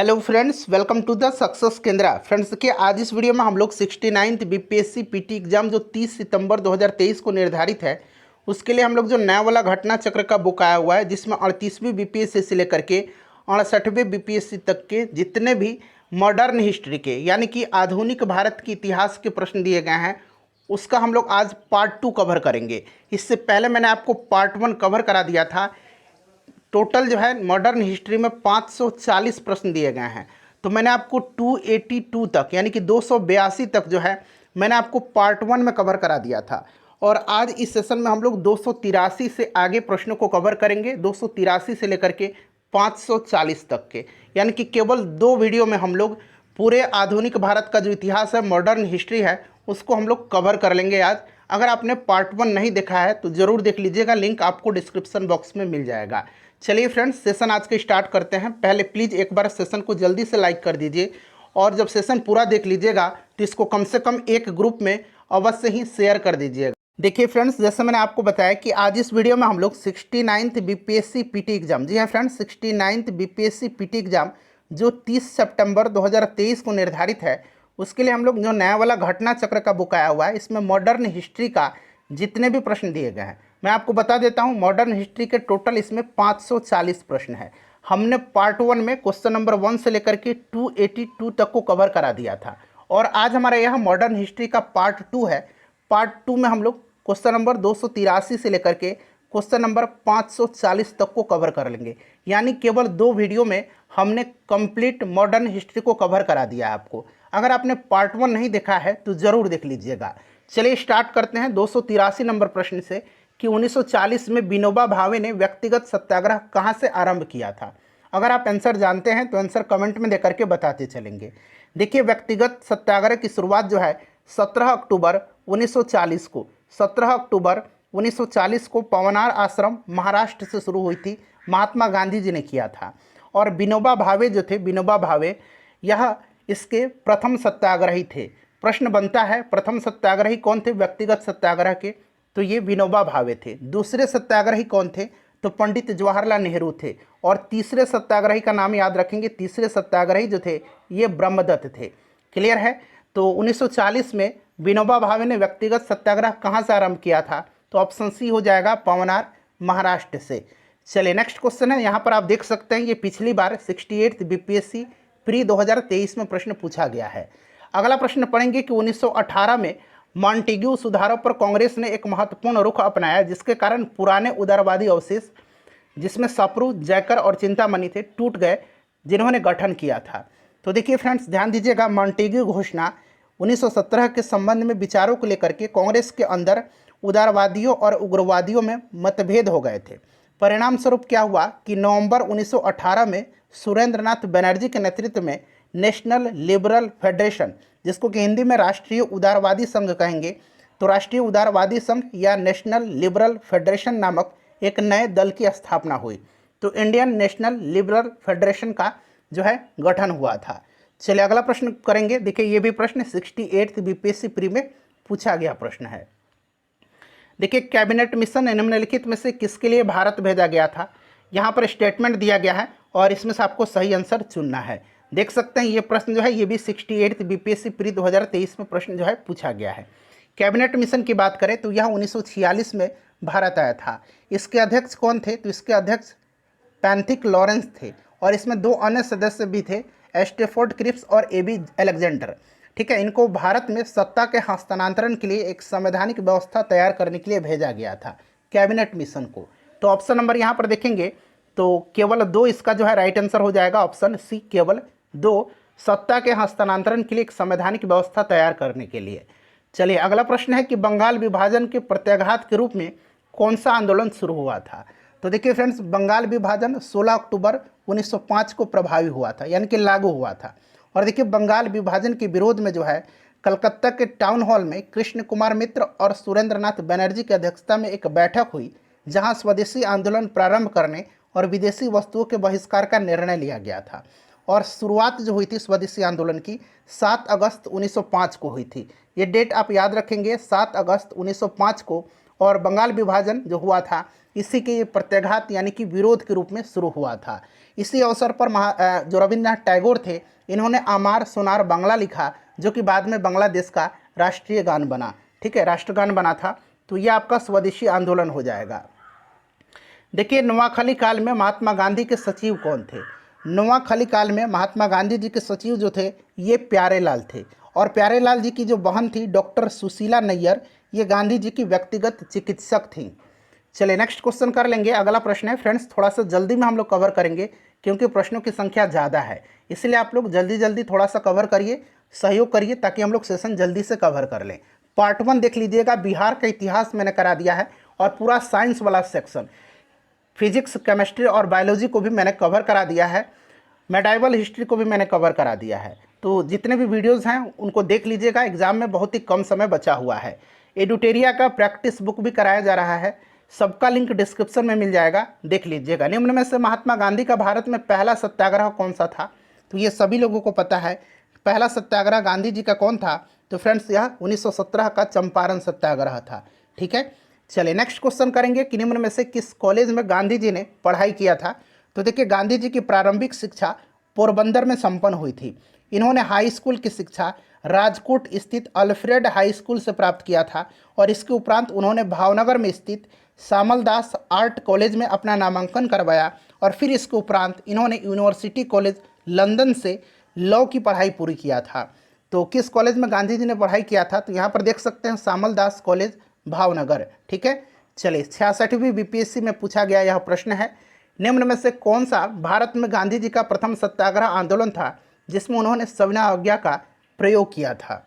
Hello friends, welcome to the success Kendra. Friends देखिए, आज इस वीडियो में हम लोग 69th बीपीएससी पीटी एग्जाम जो 30 सितंबर 2023 को निर्धारित है, उसके लिए हम लोग जो नया वाला घटना चक्र का बुक आया हुआ है, जिसमें 38वीं बीपीएससी से लेकर के 68वें बीपीएससी तक के जितने भी मॉडर्न हिस्ट्री के यानी कि आधुनिक भारत के इतिहास के प्रश्न दिए गए हैं, उसका हम लोग आज पार्ट 2 कवर करेंगे। इससे पहले मैंने आपको पार्ट 1 कवर करा दिया था। टोटल जो है मॉडर्न हिस्ट्री में 540 प्रश्न दिए गए हैं, तो मैंने आपको 282 तक यानी कि 282 तक जो है मैंने आपको पार्ट 1 में कवर करा दिया था। और आज इस सेशन में हम लोग 283 से आगे प्रश्नों को कवर करेंगे, 283 से लेकर के 540 तक के, यानी कि केवल 2 वीडियो में हम लोग पूरे आधुनिक भारत का जो इतिहास है, मॉडर्न हिस्ट्री है, उसको हम लोग कवर कर लेंगे आज। अगर आपने पार्ट 1 नहीं देखा है तो ज़रूर देख लीजिएगा, लिंक आपको डिस्क्रिप्शन बॉक्स में मिल जाएगा। चलिए फ्रेंड्स, सेशन आज के स्टार्ट करते हैं। पहले प्लीज़ एक बार सेशन को जल्दी से लाइक कर दीजिए, और जब सेशन पूरा देख लीजिएगा तो इसको कम से कम एक ग्रुप में अवश्य ही शेयर कर दीजिएगा। देखिए फ्रेंड्स, जैसे मैंने आपको बताया कि आज इस वीडियो में हम लोग 69th बीपीएससी पीटी एग्जाम, जी हाँ friends, 69th BPSC PT exam जो 30 सितंबर 2023 को निर्धारित है, उसके लिए हम लोग जो नया वाला घटना चक्र का बुक आया हुआ है, इसमें मॉडर्न हिस्ट्री का जितने भी प्रश्न दिए गए हैं, मैं आपको बता देता हूं। मॉडर्न हिस्ट्री के टोटल इसमें 540 प्रश्न है। हमने पार्ट 1 में क्वेश्चन नंबर 1 से लेकर के 282 तक को कवर करा दिया था, और आज हमारा यह मॉडर्न हिस्ट्री का पार्ट 2 है। पार्ट 2 में हम लोग क्वेश्चन नंबर 283 से लेकर के क्वेश्चन नंबर 540 तक को कवर कर लेंगे, यानी केवल 2 वीडियो में हमने कंप्लीट मॉडर्न हिस्ट्री को कवर करा दिया है आपको। अगर आपने पार्ट 1 नहीं देखा है तो ज़रूर देख लीजिएगा। चलिए स्टार्ट करते हैं 283 नंबर प्रश्न से कि 1940 में विनोबा भावे ने व्यक्तिगत सत्याग्रह कहाँ से आरंभ किया था। अगर आप आंसर जानते हैं तो आंसर कमेंट में देकर के बताते चलेंगे। देखिए, व्यक्तिगत सत्याग्रह की शुरुआत जो है 17 अक्टूबर 1940 को 17 अक्टूबर 1940 को पवनार आश्रम महाराष्ट्र से शुरू हुई थी। महात्मा गांधी जी ने किया था, और विनोबा भावे जो थे, विनोबा भावे यह इसके प्रथम सत्याग्रही थे। प्रश्न बनता है, प्रथम सत्याग्रही कौन थे व्यक्तिगत सत्याग्रह के? तो ये विनोबा भावे थे। दूसरे सत्याग्रही कौन थे? तो पंडित जवाहरलाल नेहरू थे। और तीसरे सत्याग्रही का नाम याद रखेंगे, तीसरे सत्याग्रही जो थे ये ब्रह्मदत्त थे। क्लियर है? तो 1940 में विनोबा भावे ने व्यक्तिगत सत्याग्रह कहाँ से आरंभ किया था? तो ऑप्शन सी हो जाएगा, पवनार महाराष्ट्र से। चलिए नेक्स्ट क्वेश्चन है, यहाँ पर आप देख सकते हैं ये पिछली बार 68th बीपीएससी प्री 2023 में प्रश्न पूछा गया है। अगला प्रश्न पढ़ेंगे कि 1918 में मॉन्टेग्यू सुधारों पर कांग्रेस ने एक महत्वपूर्ण रुख अपनाया, जिसके कारण पुराने उदारवादी अवशेष, जिसमें सप्रू, जयकर और चिंतामणि थे, टूट गए, जिन्होंने गठन किया था। तो देखिए फ्रेंड्स, ध्यान दीजिएगा, मॉन्टेग्यू घोषणा 1917 के संबंध में विचारों को लेकर के कांग्रेस के अंदर उदारवादियों और उग्रवादियों में मतभेद हो गए थे। परिणाम स्वरूप क्या हुआ कि नवंबर 1918 में सुरेंद्रनाथ बनर्जी के नेतृत्व में नेशनल लिबरल फेडरेशन, जिसको कि हिंदी में राष्ट्रीय उदारवादी संघ कहेंगे, तो राष्ट्रीय उदारवादी संघ या नेशनल लिबरल फेडरेशन नामक एक नए दल की स्थापना हुई। तो इंडियन नेशनल लिबरल फेडरेशन का जो है गठन हुआ था। चलिए अगला प्रश्न करेंगे। देखिए, ये भी प्रश्न 68th बीपीएससी प्री में पूछा गया प्रश्न है। देखिए, कैबिनेट मिशन निम्नलिखित में से किसके लिए भारत भेजा गया था? यहाँ पर स्टेटमेंट दिया गया है, और इसमें से आपको सही आंसर चुनना है। देख सकते हैं ये प्रश्न जो है ये भी 68th बीपीएससी प्री 2023 में प्रश्न जो है पूछा गया है। कैबिनेट मिशन की बात करें तो यह 1946 में भारत आया था। इसके अध्यक्ष कौन थे? तो इसके अध्यक्ष पैंथिक लॉरेंस थे, और इसमें 2 अन्य सदस्य भी थे, स्टेफोर्ड क्रिप्स और एबी अलेक्जेंडर। ठीक है, इनको भारत में सत्ता के हस्तांतरण के लिए एक संवैधानिक व्यवस्था तैयार करने के लिए भेजा गया था कैबिनेट मिशन को। तो ऑप्शन नंबर यहाँ पर देखेंगे तो केवल 2 इसका जो है राइट आंसर हो जाएगा, ऑप्शन सी केवल 2, सत्ता के हस्तांतरण के लिए एक संवैधानिक व्यवस्था तैयार करने के लिए। चलिए अगला प्रश्न है कि बंगाल विभाजन के प्रत्याघात के रूप में कौन सा आंदोलन शुरू हुआ था? तो देखिए फ्रेंड्स, बंगाल विभाजन 16 अक्टूबर 1905 को प्रभावी हुआ था, यानी कि लागू हुआ था। और देखिए, बंगाल विभाजन के विरोध में जो है कलकत्ता के टाउन हॉल में कृष्ण कुमार मित्र और सुरेंद्रनाथ बनर्जी की अध्यक्षता में एक बैठक हुई, जहां स्वदेशी आंदोलन प्रारंभ करने और विदेशी वस्तुओं के बहिष्कार का निर्णय लिया गया था। और शुरुआत जो हुई थी स्वदेशी आंदोलन की 7 अगस्त 1905 को हुई थी। ये डेट आप याद रखेंगे, 7 अगस्त 1905 को। और बंगाल विभाजन जो हुआ था इसी के प्रत्याघात यानी कि विरोध के रूप में शुरू हुआ था। इसी अवसर पर जो रविंद्रनाथ टैगोर थे इन्होंने आमार सोनार बांग्ला लिखा, जो कि बाद में बांग्लादेश का राष्ट्रीय गान बना। ठीक है, राष्ट्रगान बना था। तो यह आपका स्वदेशी आंदोलन हो जाएगा। देखिए, नोआखली काल में महात्मा गांधी के सचिव कौन थे? नोआखली काल में महात्मा गांधी जी के सचिव जो थे ये प्यारेलाल थे, और प्यारेलाल जी की जो बहन थी डॉक्टर सुशीला नैयर, ये गांधी जी की व्यक्तिगत चिकित्सक थी। चलिए नेक्स्ट क्वेश्चन कर लेंगे। अगला प्रश्न है फ्रेंड्स, थोड़ा सा जल्दी में हम लोग कवर करेंगे क्योंकि प्रश्नों की संख्या ज़्यादा है, इसलिए आप लोग जल्दी जल्दी थोड़ा सा कवर करिए, सहयोग करिए ताकि हम लोग सेशन जल्दी से कवर कर लें। पार्ट 1 देख लीजिएगा, बिहार का इतिहास मैंने करा दिया है, और पूरा साइंस वाला सेक्शन फिजिक्स, केमिस्ट्री और बायोलॉजी को भी मैंने कवर करा दिया है, मेडाइवल हिस्ट्री को भी मैंने कवर करा दिया है। तो जितने भी वीडियोज़ हैं उनको देख लीजिएगा, एग्जाम में बहुत ही कम समय बचा हुआ है। एडुटेरिया का प्रैक्टिस बुक भी कराया जा रहा है, सबका लिंक डिस्क्रिप्शन में मिल जाएगा, देख लीजिएगा। निम्न में से महात्मा गांधी का भारत में पहला सत्याग्रह कौन सा था? तो ये सभी लोगों को पता है, पहला सत्याग्रह गांधी जी का कौन था? तो फ्रेंड्स यह 1917 का चंपारण सत्याग्रह था। ठीक है, चलिए नेक्स्ट क्वेश्चन करेंगे कि निम्न में से किस कॉलेज में गांधी जी ने पढ़ाई किया था? तो देखिए, गांधी जी की प्रारंभिक शिक्षा पोरबंदर में संपन्न हुई थी। इन्होंने हाई स्कूल की शिक्षा राजकोट स्थित अल्फ्रेड हाई स्कूल से प्राप्त किया था, और इसके उपरांत उन्होंने भावनगर में स्थित श्यामलदास आर्ट कॉलेज में अपना नामांकन करवाया, और फिर इसके उपरांत इन्होंने यूनिवर्सिटी कॉलेज लंदन से लॉ की पढ़ाई पूरी किया था। तो किस कॉलेज में गांधी जी ने पढ़ाई किया था? तो यहाँ पर देख सकते हैं श्यामलदास कॉलेज भावनगर। ठीक है, चलिए 66वीं बीपीएससी में पूछा गया यह प्रश्न है, निम्न में से कौन सा भारत में गांधी जी का प्रथम सत्याग्रह आंदोलन था जिसमें उन्होंने सविनय अवज्ञा का प्रयोग किया था?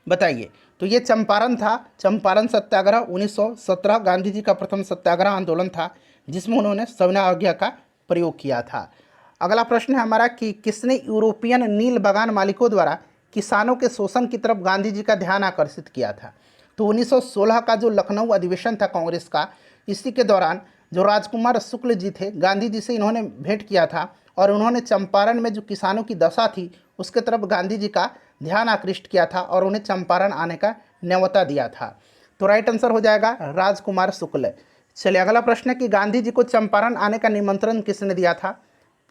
बताइए। तो ये चंपारण था, चंपारण सत्याग्रह 1917 गांधी जी का प्रथम सत्याग्रह आंदोलन था जिसमें उन्होंने सविनय अवज्ञा का प्रयोग किया था। अगला प्रश्न है हमारा कि किसने यूरोपियन नील बागान मालिकों द्वारा किसानों के शोषण की तरफ गांधी जी का ध्यान आकर्षित किया था? तो 1916 का जो लखनऊ अधिवेशन था कांग्रेस का, इसी के दौरान जो राजकुमार शुक्ल जी थे गांधी जी से इन्होंने भेंट किया था, और उन्होंने चंपारण में जो किसानों की दशा थी उसके तरफ गांधी जी का ध्यान आकृष्ट किया था और उन्हें चंपारण आने का न्योता दिया था। तो राइट आंसर हो जाएगा राजकुमार शुक्ल। चलिए अगला प्रश्न है कि गांधी जी को चंपारण आने का निमंत्रण किसने दिया था?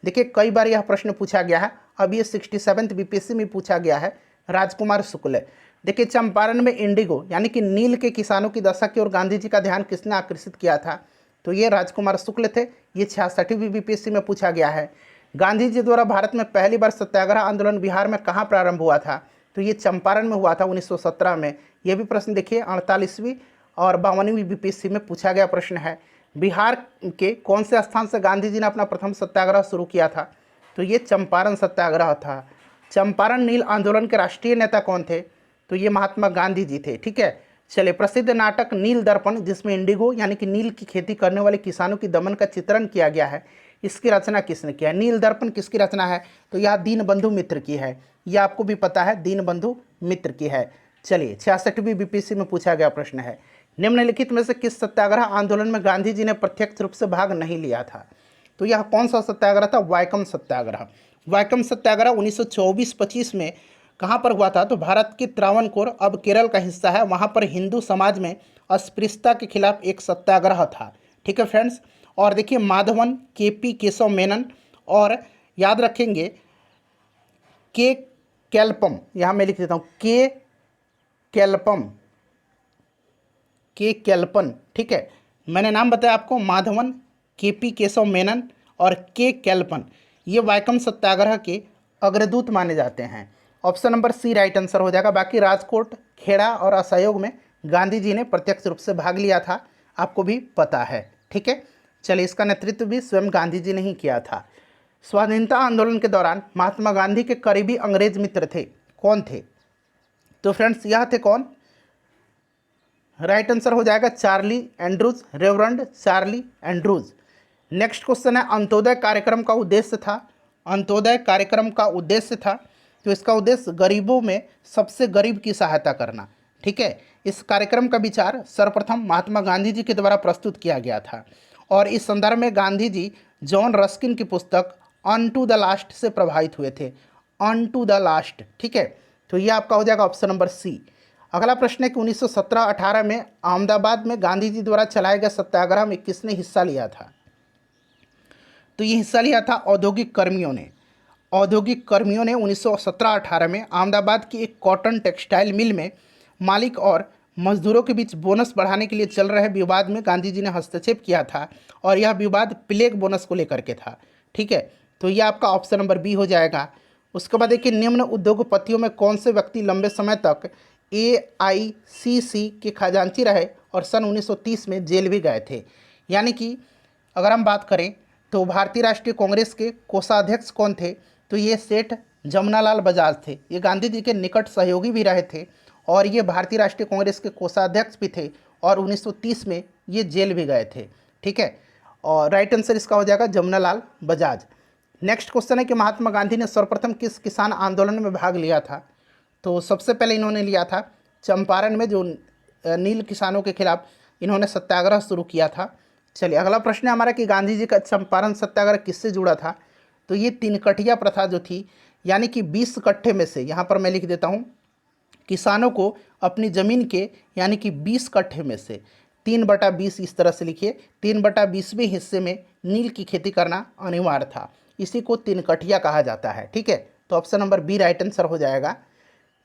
देखिए, कई बार यह प्रश्न पूछा गया है, अब ये 67वीं बीपीएससी में पूछा गया है, राजकुमार शुक्ल। देखिए, चंपारण में इंडिगो यानी कि नील के किसानों की दशा की ओर गांधी जी का ध्यान किसने आकर्षित किया था? तो ये राजकुमार शुक्ल थे। ये 66वीं बीपीएससी में पूछा गया है। गांधी जी द्वारा भारत में पहली बार सत्याग्रह आंदोलन बिहार में कहाँ प्रारंभ हुआ था? तो ये चंपारण में हुआ था 1917 में। ये भी प्रश्न देखिए 48वीं और 52वीं बीपीएससी में पूछा गया प्रश्न है। बिहार के कौन से स्थान से गांधी जी ने अपना प्रथम सत्याग्रह शुरू किया था? तो ये चंपारण सत्याग्रह था। चंपारण नील आंदोलन के राष्ट्रीय नेता कौन थे? तो ये महात्मा गांधी जी थे। ठीक है, चलिए प्रसिद्ध नाटक नील दर्पण, जिसमें इंडिगो यानी कि नील की खेती करने वाले किसानों की दमन का चित्रण किया गया है, इसकी रचना किसने किया? नील दर्पण किसकी रचना है? तो यह दीनबंधु मित्र की है। यह आपको भी पता है, दीनबंधु मित्र की है। चलिए 66वीं बीपीएससी में पूछा गया प्रश्न है, निम्नलिखित में से किस सत्याग्रह आंदोलन में गांधी जी ने प्रत्यक्ष रूप से भाग नहीं लिया था? तो यह कौन सा सत्याग्रह था? वाइकम सत्याग्रह। वाइकम सत्याग्रह 1924-25 में कहाँ पर हुआ था? तो भारत के त्रावणकोर, अब केरल का हिस्सा है, वहाँ पर हिंदू समाज में अस्पृश्यता के खिलाफ एक सत्याग्रह था। ठीक है फ्रेंड्स, और देखिए माधवन, केपी केशव मेनन, और याद रखेंगे के कैल्पम, यहाँ मैं लिख देता हूँ के कैल्पम, के कैल्पन। ठीक है, मैंने नाम बताया आपको, माधवन, केपी केशव मेनन और के कैल्पन, ये वाइकम सत्याग्रह के अग्रदूत माने जाते हैं। Option number C right answer हो जाएगा। बाकी राजकोट, खेड़ा और असहयोग में गांधी जी ने प्रत्यक्ष रूप से भाग लिया था, आपको भी पता है। ठीक है, चलिए इसका नेतृत्व भी स्वयं गांधी जी ने ही किया था। स्वाधीनता आंदोलन के दौरान महात्मा गांधी के करीबी अंग्रेज मित्र थे, कौन थे? तो फ्रेंड्स यह थे कौन? राइट आंसर हो जाएगा Charlie Andrews, reverend Charlie Andrews. Next question है, अंत्योदय कार्यक्रम का उद्देश्य था? अंत्योदय कार्यक्रम का उद्देश्य था, तो इसका उद्देश्य गरीबों में सबसे गरीब की सहायता करना। ठीक है, इस कार्यक्रम का विचार सर्वप्रथम महात्मा गांधी जी के द्वारा प्रस्तुत किया गया था, और इस संदर्भ में गांधी जी जॉन रस्किन की पुस्तक ऑन टू द लास्ट से प्रभावित हुए थे। On to the last. ठीक है, तो ये आपका हो जाएगा ऑप्शन नंबर सी। अगला प्रश्न है कि 1917-18 में अहमदाबाद में गांधी जी द्वारा चलाए गए सत्याग्रह में किसने हिस्सा लिया था? तो ये हिस्सा लिया था औद्योगिक कर्मियों ने। औद्योगिक कर्मियों ने 1917-18 में अहमदाबाद की एक कॉटन टेक्सटाइल मिल में मालिक और मजदूरों के बीच बोनस बढ़ाने के लिए चल रहे विवाद में गांधी जी ने हस्तक्षेप किया था और यह विवाद प्लेग बोनस को लेकर के था। ठीक है, तो यह आपका ऑप्शन नंबर बी हो जाएगा। उसके बाद देखिए, निम्न उद्योगपतियों में कौन से व्यक्ति लंबे समय तक AICC के खजांची रहे और सन 1930 में जेल भी गए थे? यानी कि अगर हम बात करें तो भारतीय राष्ट्रीय कांग्रेस के कोषाध्यक्ष कौन थे? तो ये सेठ जमनालाल बजाज थे। ये गांधी जी के निकट सहयोगी भी रहे थे और ये भारतीय राष्ट्रीय कांग्रेस के कोषाध्यक्ष भी थे और 1930 में ये जेल भी गए थे। ठीक है, और राइट आंसर इसका हो जाएगा जमनालाल बजाज। नेक्स्ट क्वेश्चन है कि महात्मा गांधी ने सर्वप्रथम किस किसान आंदोलन में भाग लिया था? तो सबसे पहले इन्होंने लिया था चंपारण में, जो नील किसानों के खिलाफ इन्होंने सत्याग्रह शुरू किया था। चलिए, अगला प्रश्न है हमारा कि गांधी जी का चंपारण सत्याग्रह किससे जुड़ा था? तो ये 3 कठिया प्रथा जो थी, यानी कि 20 कट्ठे में से, यहाँ पर मैं लिख देता हूँ, किसानों को अपनी ज़मीन के यानी कि 20 कट्ठे में से 3/20, इस तरह से लिखिए, 3/20वें हिस्से में नील की खेती करना अनिवार्य था। इसी को 3 कठिया कहा जाता है। ठीक है, तो option number B right answer हो जाएगा।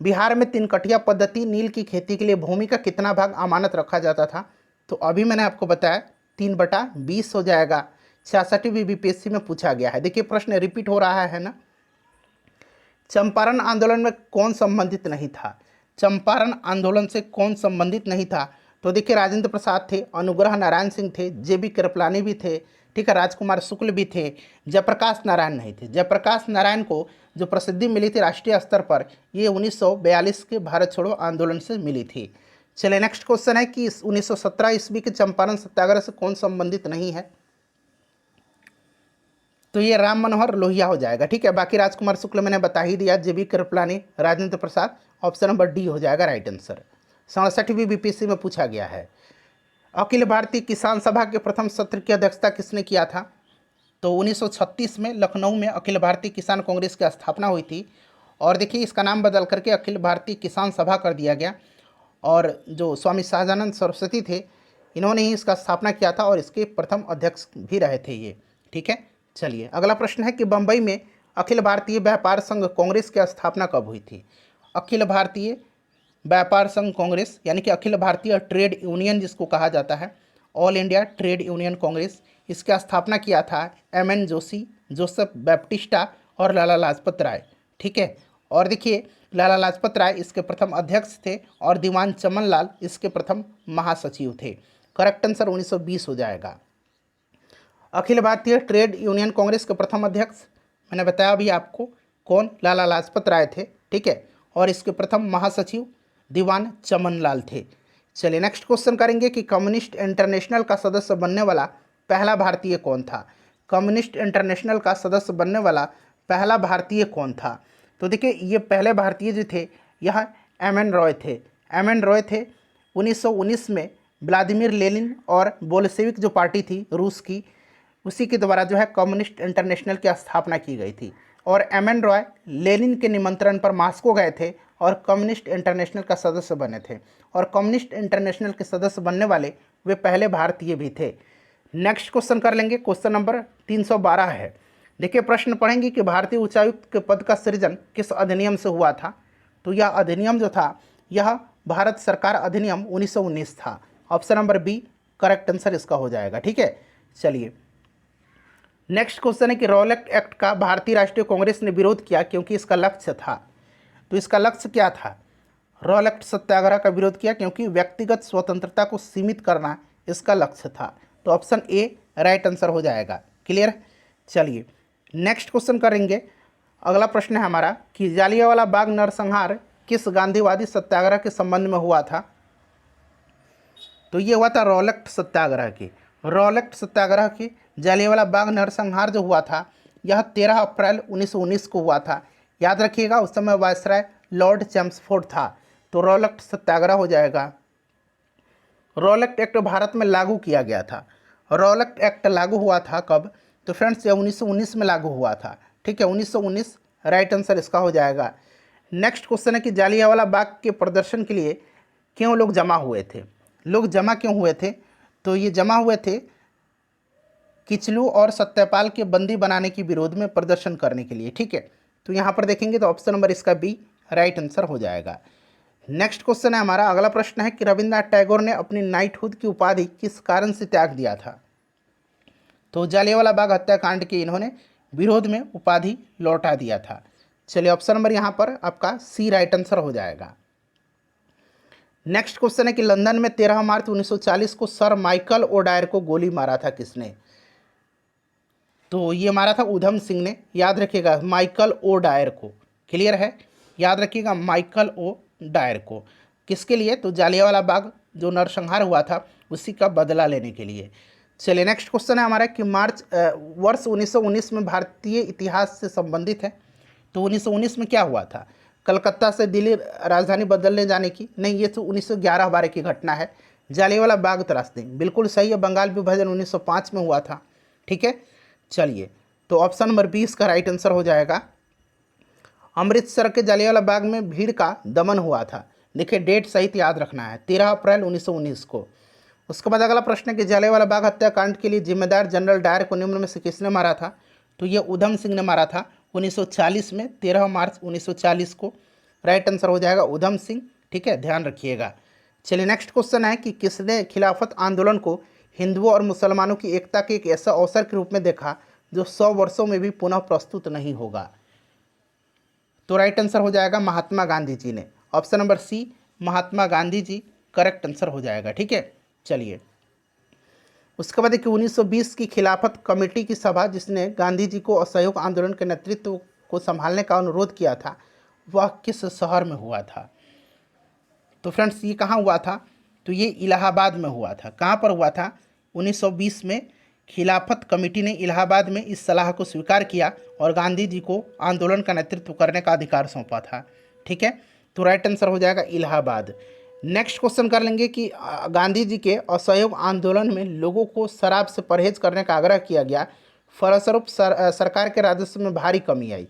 बिहार में 3 कठिया पद्धति नील की खेती के लिए भूमि का कितना भाग अमानत रखा जाता था? तो अभी मैंने आपको बताया 3/20 हो जाएगा। 66वीं BPSC में पूछा गया है। देखिए, प्रश्न रिपीट हो रहा है ना। चंपारण आंदोलन में कौन संबंधित नहीं था? चंपारण आंदोलन से कौन संबंधित नहीं था? तो देखिए, राजेंद्र प्रसाद थे, अनुग्रह नारायण सिंह थे, JB कृपलानी भी थे, ठीक है, राजकुमार शुक्ल भी थे, जयप्रकाश नारायण नहीं थे। जयप्रकाश नारायण को जो प्रसिद्धि मिली थी राष्ट्रीय स्तर पर, ये 1942 के भारत छोड़ो आंदोलन से मिली थी। चलिए, नेक्स्ट क्वेश्चन है कि 1917 ईस्वी के चंपारण सत्याग्रह से कौन संबंधित नहीं है? तो ये राम मनोहर लोहिया हो जाएगा। ठीक है, बाकी राजकुमार शुक्ल मैंने बता ही दिया, JB Kripalani, Rajendra Prasad, option number D हो जाएगा राइट आंसर। 67वीं BPSC में पूछा गया है। अखिल भारतीय किसान सभा के प्रथम सत्र की अध्यक्षता किसने किया था? तो 1936 में लखनऊ में अखिल भारतीय किसान कांग्रेस की स्थापना हुई थी और देखिए, इसका नाम बदल करके अखिल भारतीय किसान सभा कर दिया गया और जो स्वामी सहजानंद सरस्वती थे, इन्होंने ही इसका स्थापना किया था और इसके प्रथम अध्यक्ष भी रहे थे ये। ठीक है, चलिए, अगला प्रश्न है कि बम्बई में अखिल भारतीय व्यापार संघ कांग्रेस की स्थापना कब हुई थी? अखिल भारतीय व्यापार संघ कांग्रेस यानी कि अखिल भारतीय ट्रेड यूनियन जिसको कहा जाता है, all India trade union Congress, इसकी स्थापना किया था MN जोशी, जोसेफ बैप्टिस्टा और लाला लाजपत राय। ठीक है, और देखिए, लाला लाजपत राय इसके प्रथम अध्यक्ष थे और दीवान चमन लाल इसके प्रथम महासचिव थे। करेक्ट आंसर 1920 हो जाएगा। अखिल भारतीय ट्रेड यूनियन कांग्रेस के प्रथम अध्यक्ष मैंने बताया अभी आपको कौन, लाला लाजपत राय थे। ठीक है, और इसके प्रथम महासचिव दीवान चमन लाल थे। चलिए, नेक्स्ट क्वेश्चन करेंगे कि कम्युनिस्ट इंटरनेशनल का सदस्य बनने वाला पहला भारतीय कौन था? कम्युनिस्ट इंटरनेशनल का सदस्य बनने वाला पहला भारतीय कौन था? तो देखिए, ये पहले भारतीय जो थे यह MN रॉय थे। MN रॉय थे। 1919 में व्लादिमीर लेनिन और बोल्शेविक जो पार्टी थी रूस की, उसी के द्वारा जो है कम्युनिस्ट इंटरनेशनल की स्थापना की गई थी और MN रॉय लेनिन के निमंत्रण पर मॉस्को गए थे और कम्युनिस्ट इंटरनेशनल का सदस्य बने थे और कम्युनिस्ट इंटरनेशनल के सदस्य बनने वाले वे पहले भारतीय भी थे। नेक्स्ट क्वेश्चन कर लेंगे, क्वेश्चन नंबर 312 है। देखिए, प्रश्न पढ़ेंगे कि भारतीय उच्चायुक्त के पद का सृजन किस अधिनियम से हुआ था? तो यह अधिनियम जो था यह भारत सरकार अधिनियम 1919 था। Option number B correct answer इसका हो जाएगा। ठीक है, चलिए, नेक्स्ट क्वेश्चन है कि रॉलेट एक्ट का भारतीय राष्ट्रीय कांग्रेस ने विरोध किया क्योंकि इसका लक्ष्य था। तो इसका लक्ष्य क्या था? रॉलेट सत्याग्रह का विरोध किया क्योंकि व्यक्तिगत स्वतंत्रता को सीमित करना इसका लक्ष्य था। तो ऑप्शन ए राइट आंसर हो जाएगा। क्लियर? चलिए, नेक्स्ट क्वेश्चन करेंगे। अगला प्रश्न है हमारा कि जालियांवाला बाग नरसंहार किस गांधीवादी सत्याग्रह के संबंध में हुआ था? तो ये हुआ था रॉलेट सत्याग्रह की। रॉलेट सत्याग्रह की जालियांवाला बाग नरसंहार जो हुआ था यह 13 अप्रैल 1919 को हुआ था। याद रखिएगा, उस समय वायसराय लॉर्ड चैम्सफोर्ड था। तो रॉलेट सत्याग्रह हो जाएगा। रॉलेट एक्ट भारत में लागू किया गया था। रॉलेट एक्ट लागू हुआ था कब? तो फ्रेंड्स ये 1919 में लागू हुआ था। ठीक है, 1919 राइट आंसर इसका हो जाएगा। नेक्स्ट क्वेश्चन है कि जालियांवाला बाग के प्रदर्शन के लिए क्यों लोग जमा हुए थे? लोग जमा क्यों हुए थे? तो ये जमा हुए थे किचलू और सत्यपाल के बंदी बनाने के विरोध में प्रदर्शन करने के लिए। ठीक है, तो यहाँ पर देखेंगे तो ऑप्शन नंबर इसका बी राइट आंसर हो जाएगा। नेक्स्ट क्वेश्चन है हमारा, अगला प्रश्न है कि रविन्द्रनाथ टैगोर ने अपनी नाइटहुड की उपाधि किस कारण से त्याग दिया था? तो जलियांवाला बाग हत्याकांड के इन्होंने विरोध में उपाधि लौटा दिया था। चलिए ऑप्शन नंबर यहाँ पर आपका सी राइट आंसर हो जाएगा। नेक्स्ट क्वेश्चन है कि लंदन में 13 मार्च 1940 को सर माइकल ओडायर को गोली मारा था किसने? तो ये मारा था उधम सिंह ने, याद रखिएगा माइकल ओ डायर को। क्लियर है, याद रखिएगा माइकल ओ डायर को। किसके लिए? तो जलियांवाला बाग जो नरसंहार हुआ था उसी का बदला लेने के लिए। चलिए नेक्स्ट क्वेश्चन है हमारा कि वर्ष 1919 में भारतीय इतिहास से संबंधित है। तो 1919 में क्या हुआ था? कलकत्ता से दिल्ली राजधानी बदलने जाने की? नहीं, ये तो 1911-12 की घटना है। जलियांवाला बाग त्रासदी बिल्कुल सही है, बंगाल विभाजन 1905 में हुआ था। ठीक है, चलिए तो ऑप्शन नंबर 20 का राइट आंसर हो जाएगा। अमृतसर के जलियांवाला बाग में भीड़ का दमन हुआ था। देखिए डेट सहित याद रखना है, 13 अप्रैल 1919 को। उसके बाद अगला प्रश्न है कि जलियांवाला बाग हत्याकांड के लिए जिम्मेदार जनरल डायर को निम्न में से किसने मारा था? तो ये उधम सिंह ने मारा था 1940 में, 13 मार्च 1940 को। राइट आंसर हो जाएगा उधम सिंह। ठीक है, ध्यान रखिएगा। चलिए नेक्स्ट क्वेश्चन है कि किसने खिलाफत आंदोलन को हिंदुओं और मुसलमानों की एकता के एक ऐसा अवसर के रूप में देखा जो 100 वर्षों में भी पुनः प्रस्तुत नहीं होगा? तो राइट आंसर हो जाएगा महात्मा गांधी जी ने। ऑप्शन नंबर सी महात्मा गांधी जी करेक्ट आंसर हो जाएगा। ठीक है, चलिए उसके बाद देखिए 1920 की खिलाफत कमेटी की सभा जिसने गांधी जी को असहयोग आंदोलन के नेतृत्व को संभालने का अनुरोध किया था वह किस शहर में हुआ था? तो फ्रेंड्स ये कहाँ हुआ था? तो ये इलाहाबाद में हुआ था। कहाँ पर हुआ था? 1920 में खिलाफत कमेटी ने इलाहाबाद में इस सलाह को स्वीकार किया और गांधी जी को आंदोलन का नेतृत्व करने का अधिकार सौंपा था। ठीक है, तो राइट आंसर हो जाएगा इलाहाबाद। नेक्स्ट क्वेश्चन कर लेंगे कि गांधी जी के असहयोग आंदोलन में लोगों को शराब से परहेज करने का आग्रह किया गया, फलस्वरूप सरकार के राजस्व में भारी कमी आई।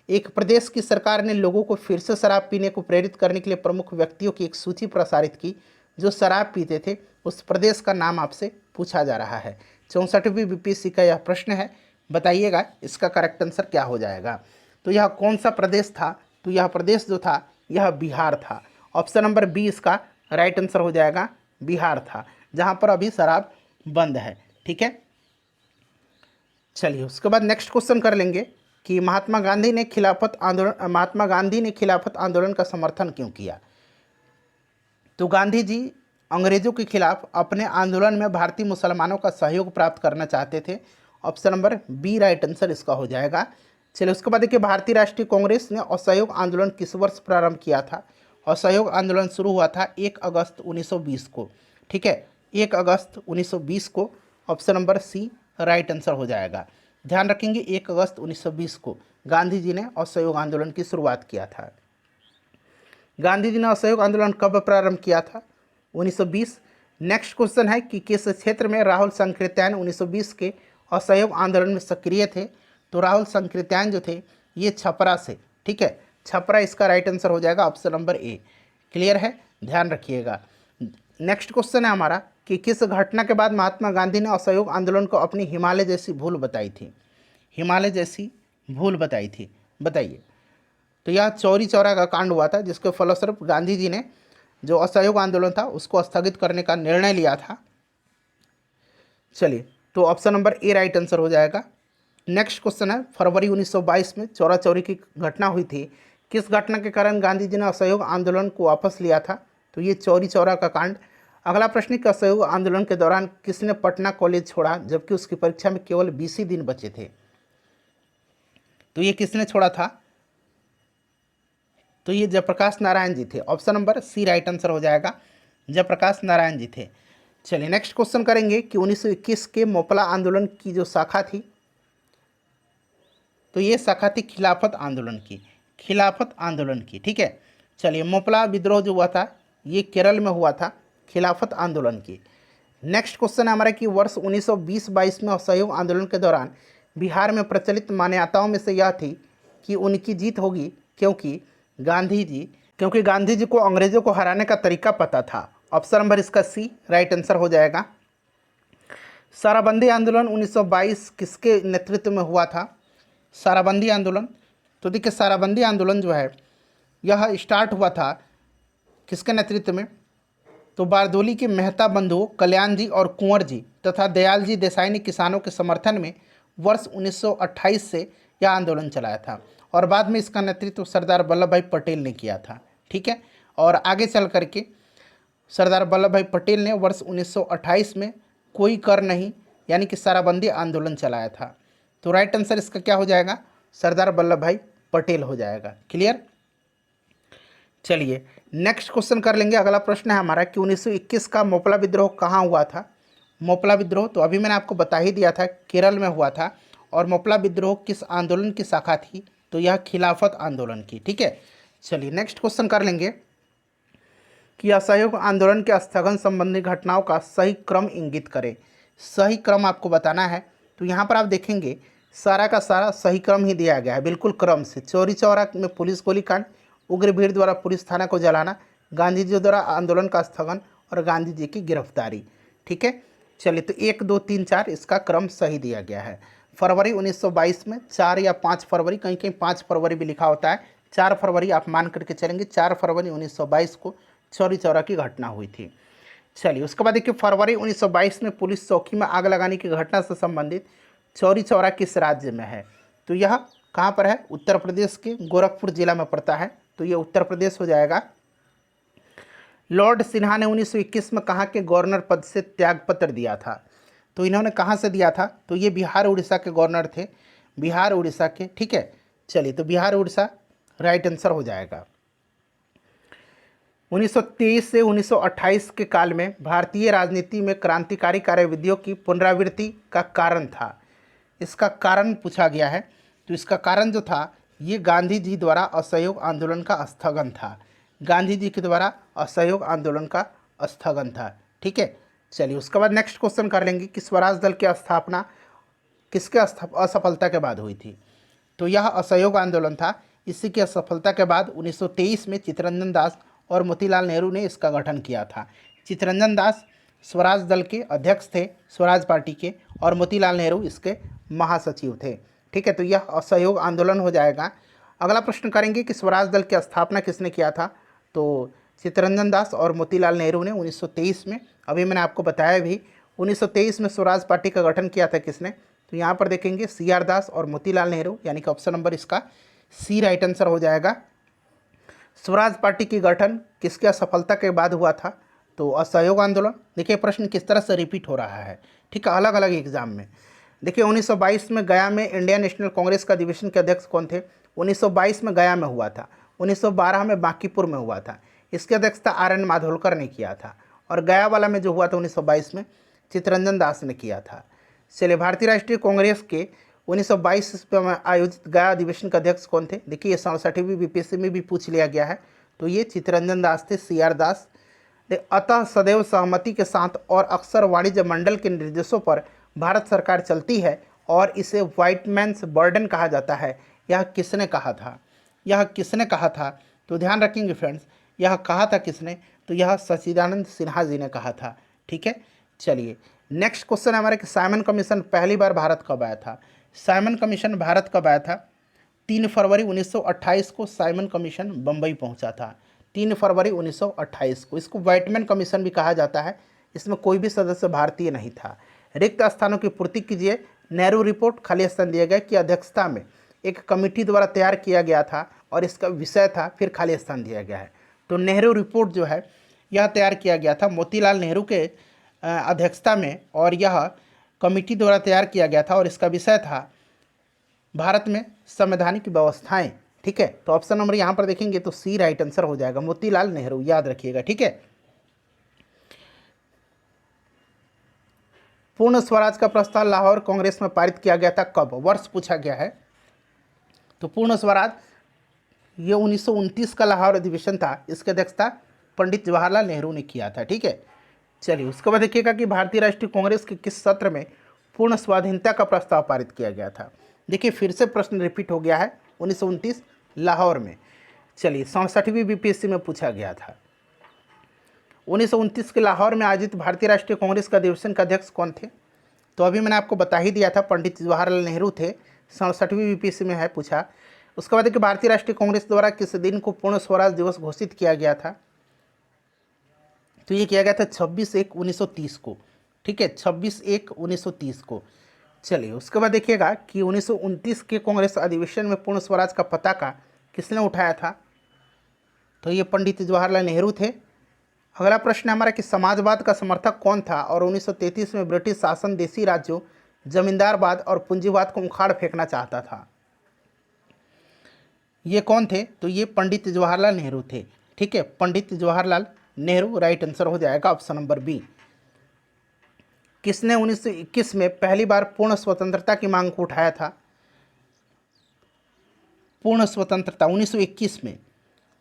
एक प्रदेश की सरकार ने लोगों को फिर से शराब पीने को प्रेरित करने के लिए प्रमुख व्यक्तियों की एक सूची प्रसारित की जो शराब पीते थे। उस प्रदेश का नाम आपसे पूछा जा रहा है। 64वीं बीपीएससी का यह प्रश्न है, बताइएगा इसका करेक्ट आंसर क्या हो जाएगा। तो यह कौन सा प्रदेश था? तो यह प्रदेश जो था यह बिहार था। ऑप्शन नंबर बी इसका राइट आंसर हो जाएगा, बिहार था, जहाँ पर अभी शराब बंद है। ठीक है, चलिए उसके बाद नेक्स्ट क्वेश्चन कर लेंगे कि महात्मा गांधी ने खिलाफत आंदोलन का समर्थन क्यों किया? तो गांधी जी अंग्रेजों के खिलाफ अपने आंदोलन में भारतीय मुसलमानों का सहयोग प्राप्त करना चाहते थे। Option number B right answer इसका हो जाएगा। चलिए उसके बाद देखिए भारतीय राष्ट्रीय कांग्रेस ने असहयोग आंदोलन किस वर्ष प्रारंभ किया था? असहयोग आंदोलन शुरू हुआ था 1 अगस्त 1920 को। ठीक है, 1 अगस्त 1920 को। Option number C right answer हो जाएगा। ध्यान रखेंगे 1 अगस्त 1920 को गांधी जी ने असहयोग आंदोलन की शुरुआत किया था। गांधी जी ने असहयोग आंदोलन कब प्रारंभ किया था? 1920। नेक्स्ट क्वेश्चन है कि किस क्षेत्र में राहुल संकृत्यायन 1920 के असहयोग आंदोलन में सक्रिय थे? तो राहुल संकृत्यायन जो थे ये छपरा से। ठीक है, छपरा इसका राइट आंसर हो जाएगा, ऑप्शन नंबर ए। क्लियर है, ध्यान रखिएगा। नेक्स्ट क्वेश्चन है हमारा कि किस घटना के बाद महात्मा गांधी ने असहयोग आंदोलन को अपनी हिमालय जैसी भूल बताई थी? हिमालय जैसी भूल बताई थी, बताइए। तो यह चौरी चौरा का कांड हुआ था जिसके फलस्वरूप गांधी जी ने जो असहयोग आंदोलन था उसको स्थगित करने का निर्णय लिया था। चलिए तो option number A right answer हो जाएगा। नेक्स्ट क्वेश्चन है फरवरी 1922 में चौरा चौरी की घटना हुई थी। किस घटना के कारण गांधी जी ने असहयोग आंदोलन को वापस लिया था? तो ये चौरी चौरा का कांड। अगला प्रश्न कि असहयोग आंदोलन के दौरान किसने पटना कॉलेज छोड़ा जबकि उसकी परीक्षा में केवल 20 ही दिन बचे थे? तो ये किसने छोड़ा था? तो ये जयप्रकाश नारायण जी थे। Option number C right answer हो जाएगा, जयप्रकाश नारायण जी थे। चलिए नेक्स्ट क्वेश्चन करेंगे कि 1921 के मोपला आंदोलन की जो शाखा थी तो ये शाखा थी खिलाफत आंदोलन की, खिलाफत आंदोलन की। ठीक है, चलिए मोपला विद्रोह जो हुआ था ये केरल में हुआ था, खिलाफत आंदोलन की। नेक्स्ट क्वेश्चन है हमारा कि वर्ष 1920-22 में असहयोग आंदोलन के दौरान बिहार में प्रचलित मान्यताओं में से यह थी कि उनकी जीत होगी क्योंकि गांधी जी क्योंकि गांधी जी को अंग्रेजों को हराने का तरीका पता था। ऑप्शन नंबर इसका सी राइट आंसर हो जाएगा। शराबंदी आंदोलन 1922 किसके नेतृत्व में हुआ था? शराबंदी आंदोलन, तो देखिए शराबंदी आंदोलन जो है यह स्टार्ट हुआ था किसके नेतृत्व में? तो बारदोली के मेहता बंधुओं कल्याण जी और कुंवर जी तथा दयाल जी देसाई ने किसानों के समर्थन में वर्ष 1928 से यह आंदोलन चलाया था और बाद में इसका नेतृत्व सरदार वल्लभ भाई पटेल ने किया था। ठीक है, और आगे चल करके सरदार वल्लभ भाई पटेल ने वर्ष 1928 में कोई कर नहीं यानी कि शराबंदी आंदोलन चलाया था। तो राइट आंसर इसका क्या हो जाएगा? सरदार वल्लभ भाई पटेल हो जाएगा। क्लियर? चलिए नेक्स्ट क्वेश्चन कर लेंगे। अगला प्रश्न है हमारा कि 1921 का मोपला विद्रोह कहाँ हुआ था? मोपला विद्रोह तो अभी मैंने आपको बता ही दिया था, केरल में हुआ था। और मोपला विद्रोह किस आंदोलन की शाखा थी? तो यह खिलाफत आंदोलन की। ठीक है, चलिए नेक्स्ट क्वेश्चन कर लेंगे कि असहयोग आंदोलन के स्थगन संबंधी घटनाओं का सही क्रम इंगित करें। सही क्रम आपको बताना है। तो यहाँ पर आप देखेंगे सारा का सारा सही क्रम ही दिया गया है, बिल्कुल क्रम से। चौरी चौरा में पुलिस गोलीकांड, उग्र भीड़ द्वारा पुलिस थाना को जलाना, गांधी जी द्वारा आंदोलन का स्थगन और गांधी जी की गिरफ्तारी। ठीक है, चलिए तो 1, 2, 3, 4 इसका क्रम सही दिया गया है। फरवरी 1922 में 4 या 5 फरवरी, कहीं कहीं 5 फरवरी भी लिखा होता है, 4 फरवरी आप मान करके चलेंगे। 4 फरवरी 1922 को चौरी चौरा की घटना हुई थी। चलिए उसके बाद देखिए फरवरी 1922 में पुलिस चौकी में आग लगाने की घटना से संबंधित चौरी चौरा किस राज्य में है? तो यह कहाँ पर है? उत्तर प्रदेश के गोरखपुर जिला में पड़ता है। तो ये उत्तर प्रदेश हो जाएगा। लॉर्ड सिन्हा ने 1921 में कहाँ के गवर्नर पद से त्यागपत्र दिया था? तो इन्होंने कहाँ से दिया था? तो ये बिहार उड़ीसा के गवर्नर थे, बिहार उड़ीसा के। ठीक है, चलिए तो बिहार उड़ीसा राइट आंसर हो जाएगा। 1923 से 1928 के काल में भारतीय राजनीति में क्रांतिकारी कार्यविधियों की पुनरावृत्ति का कारण था। इसका कारण पूछा गया है। तो इसका कारण जो था ये गांधी जी द्वारा असहयोग आंदोलन का स्थगन था। गांधी जी के द्वारा असहयोग आंदोलन का स्थगन था। ठीक है, चलिए उसके बाद नेक्स्ट क्वेश्चन कर लेंगे कि स्वराज दल की स्थापना किसके असफलता के बाद हुई थी? तो यह असहयोग आंदोलन था। इसी की असफलता के बाद 1923 में चित्तरंजन दास और मोतीलाल नेहरू ने इसका गठन किया था। चित्तरंजन दास स्वराज दल के अध्यक्ष थे, स्वराज पार्टी के, और मोतीलाल नेहरू इसके महासचिव थे। ठीक है, तो यह असहयोग आंदोलन हो जाएगा। अगला प्रश्न करेंगे कि स्वराज दल की स्थापना किसने किया था? तो चित्तरंजन दास और मोतीलाल नेहरू ने 1923 में। अभी मैंने आपको बताया भी 1923 में स्वराज पार्टी का गठन किया था किसने? तो यहाँ पर देखेंगे CR दास और मोतीलाल नेहरू, यानी कि ऑप्शन नंबर इसका सी राइट आंसर हो जाएगा। स्वराज पार्टी की गठन किसकी असफलता के बाद हुआ था? तो असहयोग आंदोलन। देखिए प्रश्न किस तरह से रिपीट हो रहा है, ठीक है, अलग अलग एग्जाम में। देखिए 1922 में गया में इंडियन नेशनल कांग्रेस का अधिवेशन के अध्यक्ष कौन थे? 1922 में गया में हुआ था। 1912 में बांकीपुर में हुआ था। इसकी अध्यक्षता RN माधोलकर ने किया था। और गया वाला में जो हुआ था 1922 में चित्तरंजन दास ने किया था। चलिए भारतीय राष्ट्रीय कांग्रेस के 1922 में आयोजित गया अधिवेशन का अध्यक्ष कौन थे? देखिए 67वीं BPSC में भी पूछ लिया गया है। तो ये चित्तरंजन दास थे, CR दास। अतः सदैव सहमति के साथ और अक्सर वाणिज्य मंडल के निर्देशों पर भारत सरकार चलती है और इसे व्हाइट मैन्स बर्डन कहा जाता है। यह किसने कहा था? यह किसने कहा था? तो ध्यान रखेंगे फ्रेंड्स, यह कहा था किसने? तो यह सच्चिदानंद सिन्हा जी ने कहा था। ठीक है, चलिए नेक्स्ट क्वेश्चन हमारे कि साइमन कमीशन पहली बार भारत कब आया था? साइमन कमीशन भारत कब आया था? 3 फरवरी 1928 को साइमन कमीशन बम्बई पहुंचा था। 3 फरवरी 1928 को। इसको व्हाइटमैन कमीशन भी कहा जाता है। इसमें कोई भी सदस्य भारतीय नहीं था। रिक्त स्थानों की पूर्ति कीजिए। नेहरू रिपोर्ट खाली स्थान दिए गए की अध्यक्षता में एक कमेटी द्वारा तैयार किया गया था और इसका विषय था, फिर खाली स्थान दिया गया है। तो नेहरू रिपोर्ट जो है यह तैयार किया गया था मोतीलाल नेहरू के अध्यक्षता में और यह कमेटी द्वारा तैयार किया गया था और इसका विषय था भारत में संवैधानिक व्यवस्थाएं। ठीक है, तो ऑप्शन नंबर यहाँ पर देखेंगे तो सी राइट आंसर हो जाएगा, मोतीलाल नेहरू, याद रखिएगा। ठीक है, पूर्ण स्वराज का प्रस्ताव लाहौर कांग्रेस में पारित किया गया था कब? वर्ष पूछा गया है। तो पूर्ण स्वराज ये 1929 का लाहौर अधिवेशन था। इसकी अध्यक्षता पंडित जवाहरलाल नेहरू ने किया था। ठीक है, चलिए उसके बाद देखिएगा कि भारतीय राष्ट्रीय कांग्रेस के किस सत्र में पूर्ण स्वाधीनता का प्रस्ताव पारित किया गया था? देखिए फिर से प्रश्न रिपीट हो गया है, 1929 लाहौर में। चलिए 67वीं बीपीएससी में पूछा गया था। 1929 के लाहौर में आयोजित भारतीय राष्ट्रीय कांग्रेस का अधिवेशन का अध्यक्ष कौन थे? तो अभी मैंने आपको बता ही दिया था, पंडित जवाहरलाल नेहरू थे। 67वीं बीपीएससी में है पूछा। उसके बाद कि भारतीय राष्ट्रीय कांग्रेस द्वारा किस दिन को पूर्ण स्वराज दिवस घोषित किया गया था? तो ये किया गया था 26/1/1930 को। ठीक है, 26/1/1930 को। चलिए उसके बाद देखिएगा कि 1929 के कांग्रेस अधिवेशन में पूर्ण स्वराज का पताका किसने उठाया था? तो ये पंडित जवाहरलाल नेहरू थे। अगला प्रश्न हमारा कि समाजवाद का समर्थक कौन था और 1933 में ब्रिटिश शासन देसी राज्यों, जमींदारवाद और पूंजीवाद को उखाड़ फेंकना चाहता था? ये कौन थे? तो ये पंडित जवाहरलाल नेहरू थे। ठीक है, पंडित जवाहरलाल नेहरू राइट आंसर हो जाएगा ऑप्शन नंबर बी। किसने 1921 में पहली बार पूर्ण स्वतंत्रता की मांग को उठाया था? पूर्ण स्वतंत्रता 1921 में।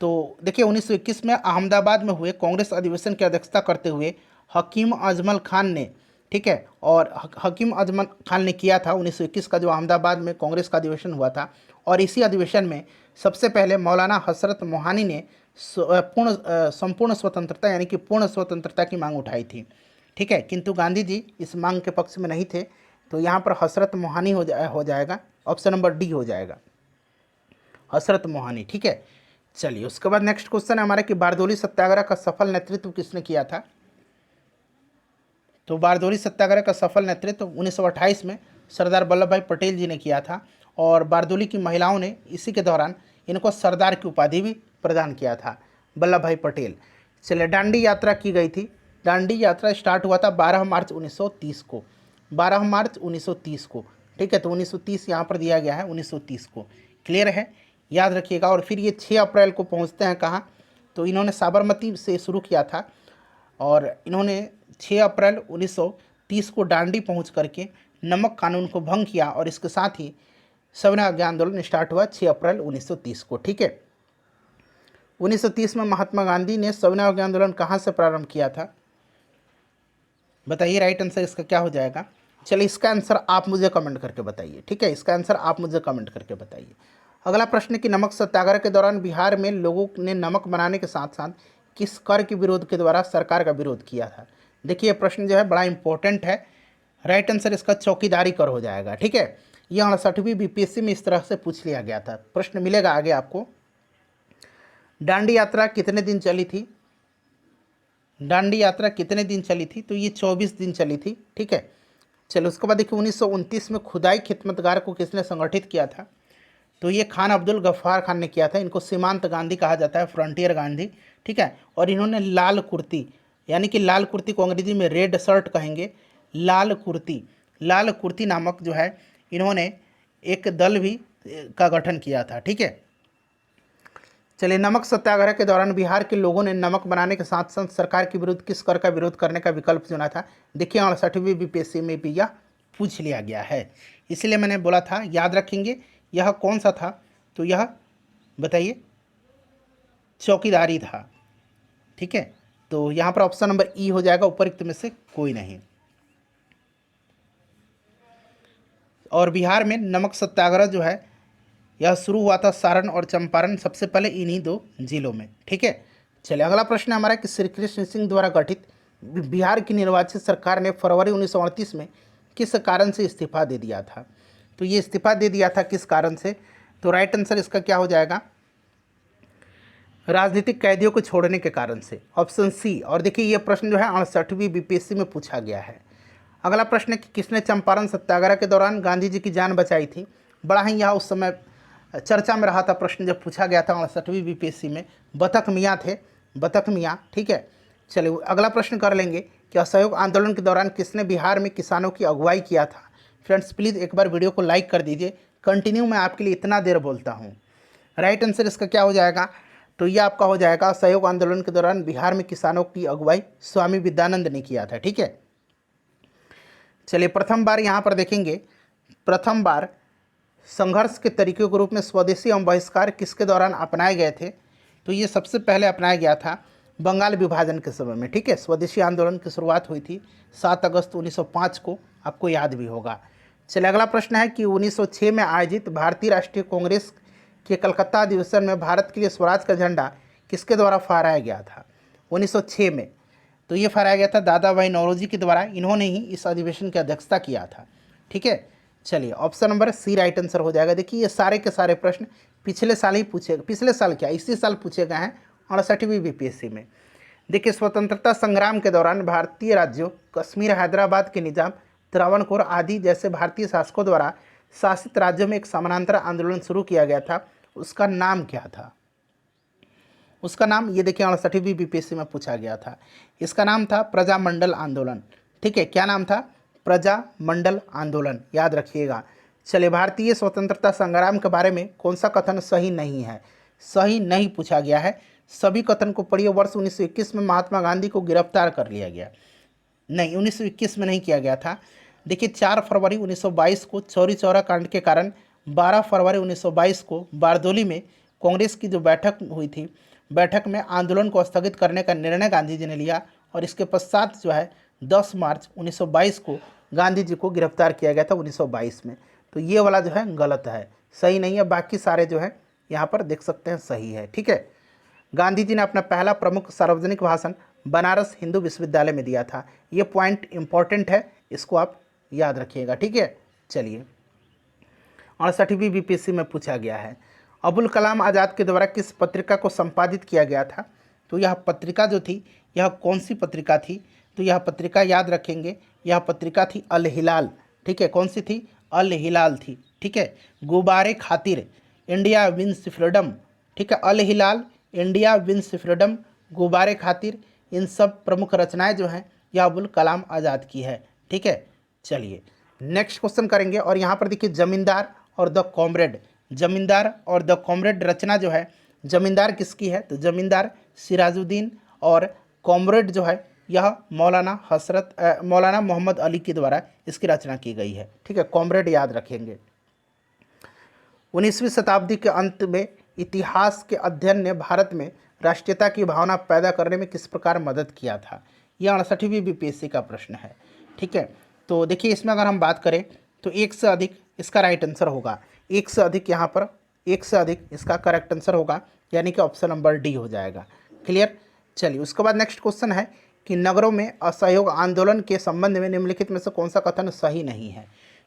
तो देखिए 1921 में अहमदाबाद में हुए कांग्रेस अधिवेशन की अध्यक्षता करते हुए हकीम अजमल खान ने, ठीक है, और हकीम अजमल खान ने किया था 1921 का जो अहमदाबाद में कांग्रेस का अधिवेशन हुआ था। और इसी अधिवेशन में सबसे पहले मौलाना हसरत मोहानी ने संपूर्ण स्वतंत्रता यानी कि पूर्ण स्वतंत्रता की मांग उठाई थी। ठीक है, किंतु गांधी जी इस मांग के पक्ष में नहीं थे, तो यहाँ पर हसरत मोहानी हो जाएगा, ऑप्शन नंबर डी हो जाएगा, हसरत मोहानी। ठीक है, चलिए उसके बाद नेक्स्ट क्वेश्चन है हमारा कि बारदोली सत्याग्रह का सफल नेतृत्व किसने किया था? तो बारदोली सत्याग्रह का सफल नेतृत्व 1928 में सरदार वल्लभ भाई पटेल जी ने किया था। और बारदोली की महिलाओं ने इसी के दौरान इनको सरदार की उपाधि भी प्रदान किया था, वल्लभ भाई पटेल। चलिए दांडी यात्रा की गई थी। दांडी यात्रा स्टार्ट हुआ था 12 मार्च 1930 को, 12 मार्च 1930 को। ठीक है, तो 1930 यहाँ पर दिया गया है, 1930 को। क्लियर है, याद रखिएगा। और फिर ये 6 अप्रैल को पहुँचते हैं कहाँ? तो इन्होंने साबरमती से शुरू किया था और इन्होंने 6 अप्रैल 1930 को दांडी पहुँच करके नमक कानून को भंग किया और इसके साथ ही सविनय अवज्ञा आंदोलन स्टार्ट हुआ 6 अप्रैल 1930 को। ठीक है, 1930 में महात्मा गांधी ने सविनय अवज्ञा आंदोलन कहाँ से प्रारंभ किया था? बताइए, राइट आंसर इसका क्या हो जाएगा? चलिए इसका आंसर आप मुझे कमेंट करके बताइए। ठीक है, इसका आंसर आप मुझे कमेंट करके बताइए। अगला प्रश्न कि नमक सत्याग्रह के दौरान बिहार में लोगों ने नमक बनाने के साथ साथ किस कर के विरोध के द्वारा सरकार का विरोध किया था? देखिए प्रश्न जो है बड़ा इंपॉर्टेंट है। राइट आंसर इसका चौकीदारी कर हो जाएगा। ठीक है, यह 68वीं बीपीएससी में इस तरह से पूछ लिया गया था। प्रश्न मिलेगा आगे आपको। दांडी यात्रा कितने दिन चली थी? दांडी यात्रा कितने दिन चली थी? तो ये 24 दिन चली थी। ठीक है, चलो उसके बाद देखिए 1929 में खुदाई खिदमतगार को किसने संगठित किया था? तो ये खान अब्दुल गफ्फार खान ने किया था। इनको सीमांत गांधी कहा जाता है, फ्रंटियर गांधी। ठीक है, और इन्होंने लाल कुर्ती यानी कि लाल कुर्ती को अंग्रेजी में रेड शर्ट कहेंगे, लाल कुर्ती नामक जो है इन्होंने एक दल भी का गठन किया था। ठीक है, चलिए नमक सत्याग्रह के दौरान बिहार के लोगों ने नमक बनाने के साथ साथ सरकार के विरुद्ध किस कर का विरोध करने का विकल्प चुना था? देखिए 68वीं बीपीएससी में भी यह पूछ लिया गया है, इसलिए मैंने बोला था याद रखेंगे। यह कौन सा था? तो यह बताइए, चौकीदारी था। ठीक है, तो यहाँ पर ऑप्शन नंबर ई हो जाएगा, उपरोक्त में से कोई नहीं। और बिहार में नमक सत्याग्रह जो है यह शुरू हुआ था सारण और चंपारण, सबसे पहले इन्हीं 2 जिलों में। ठीक है, चलिए अगला प्रश्न हमारा कि श्री कृष्ण सिंह द्वारा गठित बिहार की निर्वाचित सरकार ने फरवरी 1938 में किस कारण से इस्तीफा दे दिया था? तो ये इस्तीफा दे दिया था किस कारण से? तो राइट आंसर इसका क्या हो जाएगा? राजनीतिक कैदियों को छोड़ने के कारण से, ऑप्शन सी। और देखिए ये प्रश्न जो है 68वीं बीपीएससी में पूछा गया है। अगला प्रश्न है कि किसने चंपारण सत्याग्रह के दौरान गांधी जी की जान बचाई थी? बड़ा ही यह उस समय चर्चा में रहा था प्रश्न जब पूछा गया था 68वीं बीपीएससी में। बतख मियाँ थे, बतख मियाँ। ठीक है, चलिए अगला प्रश्न कर लेंगे कि असहयोग आंदोलन के दौरान किसने बिहार में किसानों की अगुवाई किया था? फ्रेंड्स प्लीज़ एक बार वीडियो को लाइक कर दीजिए, कंटिन्यू मैं आपके लिए इतना देर बोलता हूँ। राइट आंसर इसका क्या हो जाएगा? तो यह आपका हो जाएगा असहयोग आंदोलन के दौरान बिहार में किसानों की अगुवाई स्वामी विद्यानंद ने किया था। ठीक है, चलिए प्रथम बार यहाँ पर देखेंगे, प्रथम बार संघर्ष के तरीके के रूप में स्वदेशी एवं बहिष्कार किसके दौरान अपनाए गए थे? तो ये सबसे पहले अपनाया गया था बंगाल विभाजन के समय में। ठीक है, स्वदेशी आंदोलन की शुरुआत हुई थी 7 अगस्त 1905 को, आपको याद भी होगा। चलिए अगला प्रश्न है कि 1906 में आयोजित भारतीय राष्ट्रीय कांग्रेस कि कलकत्ता अधिवेशन में भारत के लिए स्वराज का झंडा किसके द्वारा फहराया गया था? 1906 में। तो ये फहराया गया था दादा भाई नौरोजी के द्वारा। इन्होंने ही इस अधिवेशन की अध्यक्षता किया था। ठीक है, चलिए option number C right answer हो जाएगा। देखिए ये सारे के सारे प्रश्न पिछले साल ही पूछे, पिछले साल क्या इसी साल पूछे गए हैं 68वीं बीपीएससी में। देखिए स्वतंत्रता संग्राम के दौरान भारतीय राज्यों कश्मीर, हैदराबाद के निजाम, त्रावणकोर आदि जैसे भारतीय शासकों द्वारा शासित राज्यों में एक समानांतर आंदोलन शुरू किया गया था। उसका नाम क्या था? उसका नाम ये देखिए 68वीं बीपीएससी में पूछा गया था। इसका नाम था प्रजामंडल आंदोलन। ठीक है, क्या नाम था? प्रजामंडल आंदोलन, याद रखिएगा। चलिए भारतीय स्वतंत्रता संग्राम के बारे में कौन सा कथन सही नहीं है? सही नहीं पूछा गया है। सभी कथन को पढ़िए। वर्ष 1921 में महात्मा गांधी को गिरफ्तार कर लिया गया। नहीं, 1921 में नहीं किया गया था। देखिए 4 फरवरी 1922 को चौरी चौरा कांड के कारण 12 फरवरी 1922 को बारदोली में कांग्रेस की जो बैठक हुई थी, बैठक में आंदोलन को स्थगित करने का निर्णय गांधी जी ने लिया और इसके पश्चात जो है 10 मार्च 1922 को गांधी जी को गिरफ्तार किया गया था 1922 में। तो ये वाला जो है गलत है, सही नहीं है। बाकी सारे जो है यहाँ पर देख सकते हैं सही है। ठीक है, गांधी जी ने अपना पहला प्रमुख सार्वजनिक भाषण बनारस हिंदू विश्वविद्यालय में दिया था। ये पॉइंट इंपॉर्टेंट है, इसको आप याद रखिएगा। ठीक है, चलिए 68वीं बीपीएससी में पूछा गया है, अबुल कलाम आज़ाद के द्वारा किस पत्रिका को संपादित किया गया था? तो यह पत्रिका जो थी, यह कौन सी पत्रिका थी? तो यह पत्रिका याद रखेंगे, यह पत्रिका थी अल हिलाल। ठीक है, कौन सी थी? अल हिलाल थी। ठीक है, गुब्बारे खातिर, इंडिया विंस फ्रीडम। ठीक है, Al Hilal, India wins freedom, Ghubar e Khatir, इन सब प्रमुख रचनाएं जो हैं यह अबुल कलाम आज़ाद की है। ठीक है, चलिए नेक्स्ट क्वेश्चन करेंगे। और यहाँ पर देखिए जमींदार और द कॉमरेड, जमींदार और द कॉमरेड रचना जो है, जमींदार किसकी है? तो जमींदार सिराजुद्दीन और कॉमरेड जो है यह मौलाना मोहम्मद अली के द्वारा इसकी रचना की गई है। ठीक है, कॉमरेड याद रखेंगे। 19वीं शताब्दी के अंत में इतिहास के अध्ययन ने भारत में राष्ट्रीयता की भावना पैदा करने में किस प्रकार मदद किया था? यह 68वीं बीपीएससी का प्रश्न है। ठीक है, तो देखिए इसमें अगर हम बात करें तो एक से अधिक इसका राइट आंसर होगा। एक से अधिक, यहाँ पर एक से अधिक इसका करेक्ट आंसर होगा, यानी कि ऑप्शन नंबर डी हो जाएगा। क्लियर? चलिए उसके बाद नेक्स्ट क्वेश्चन है कि नगरों में असहयोग आंदोलन के संबंध में निम्नलिखित में से कौन सा कथन सही नहीं है?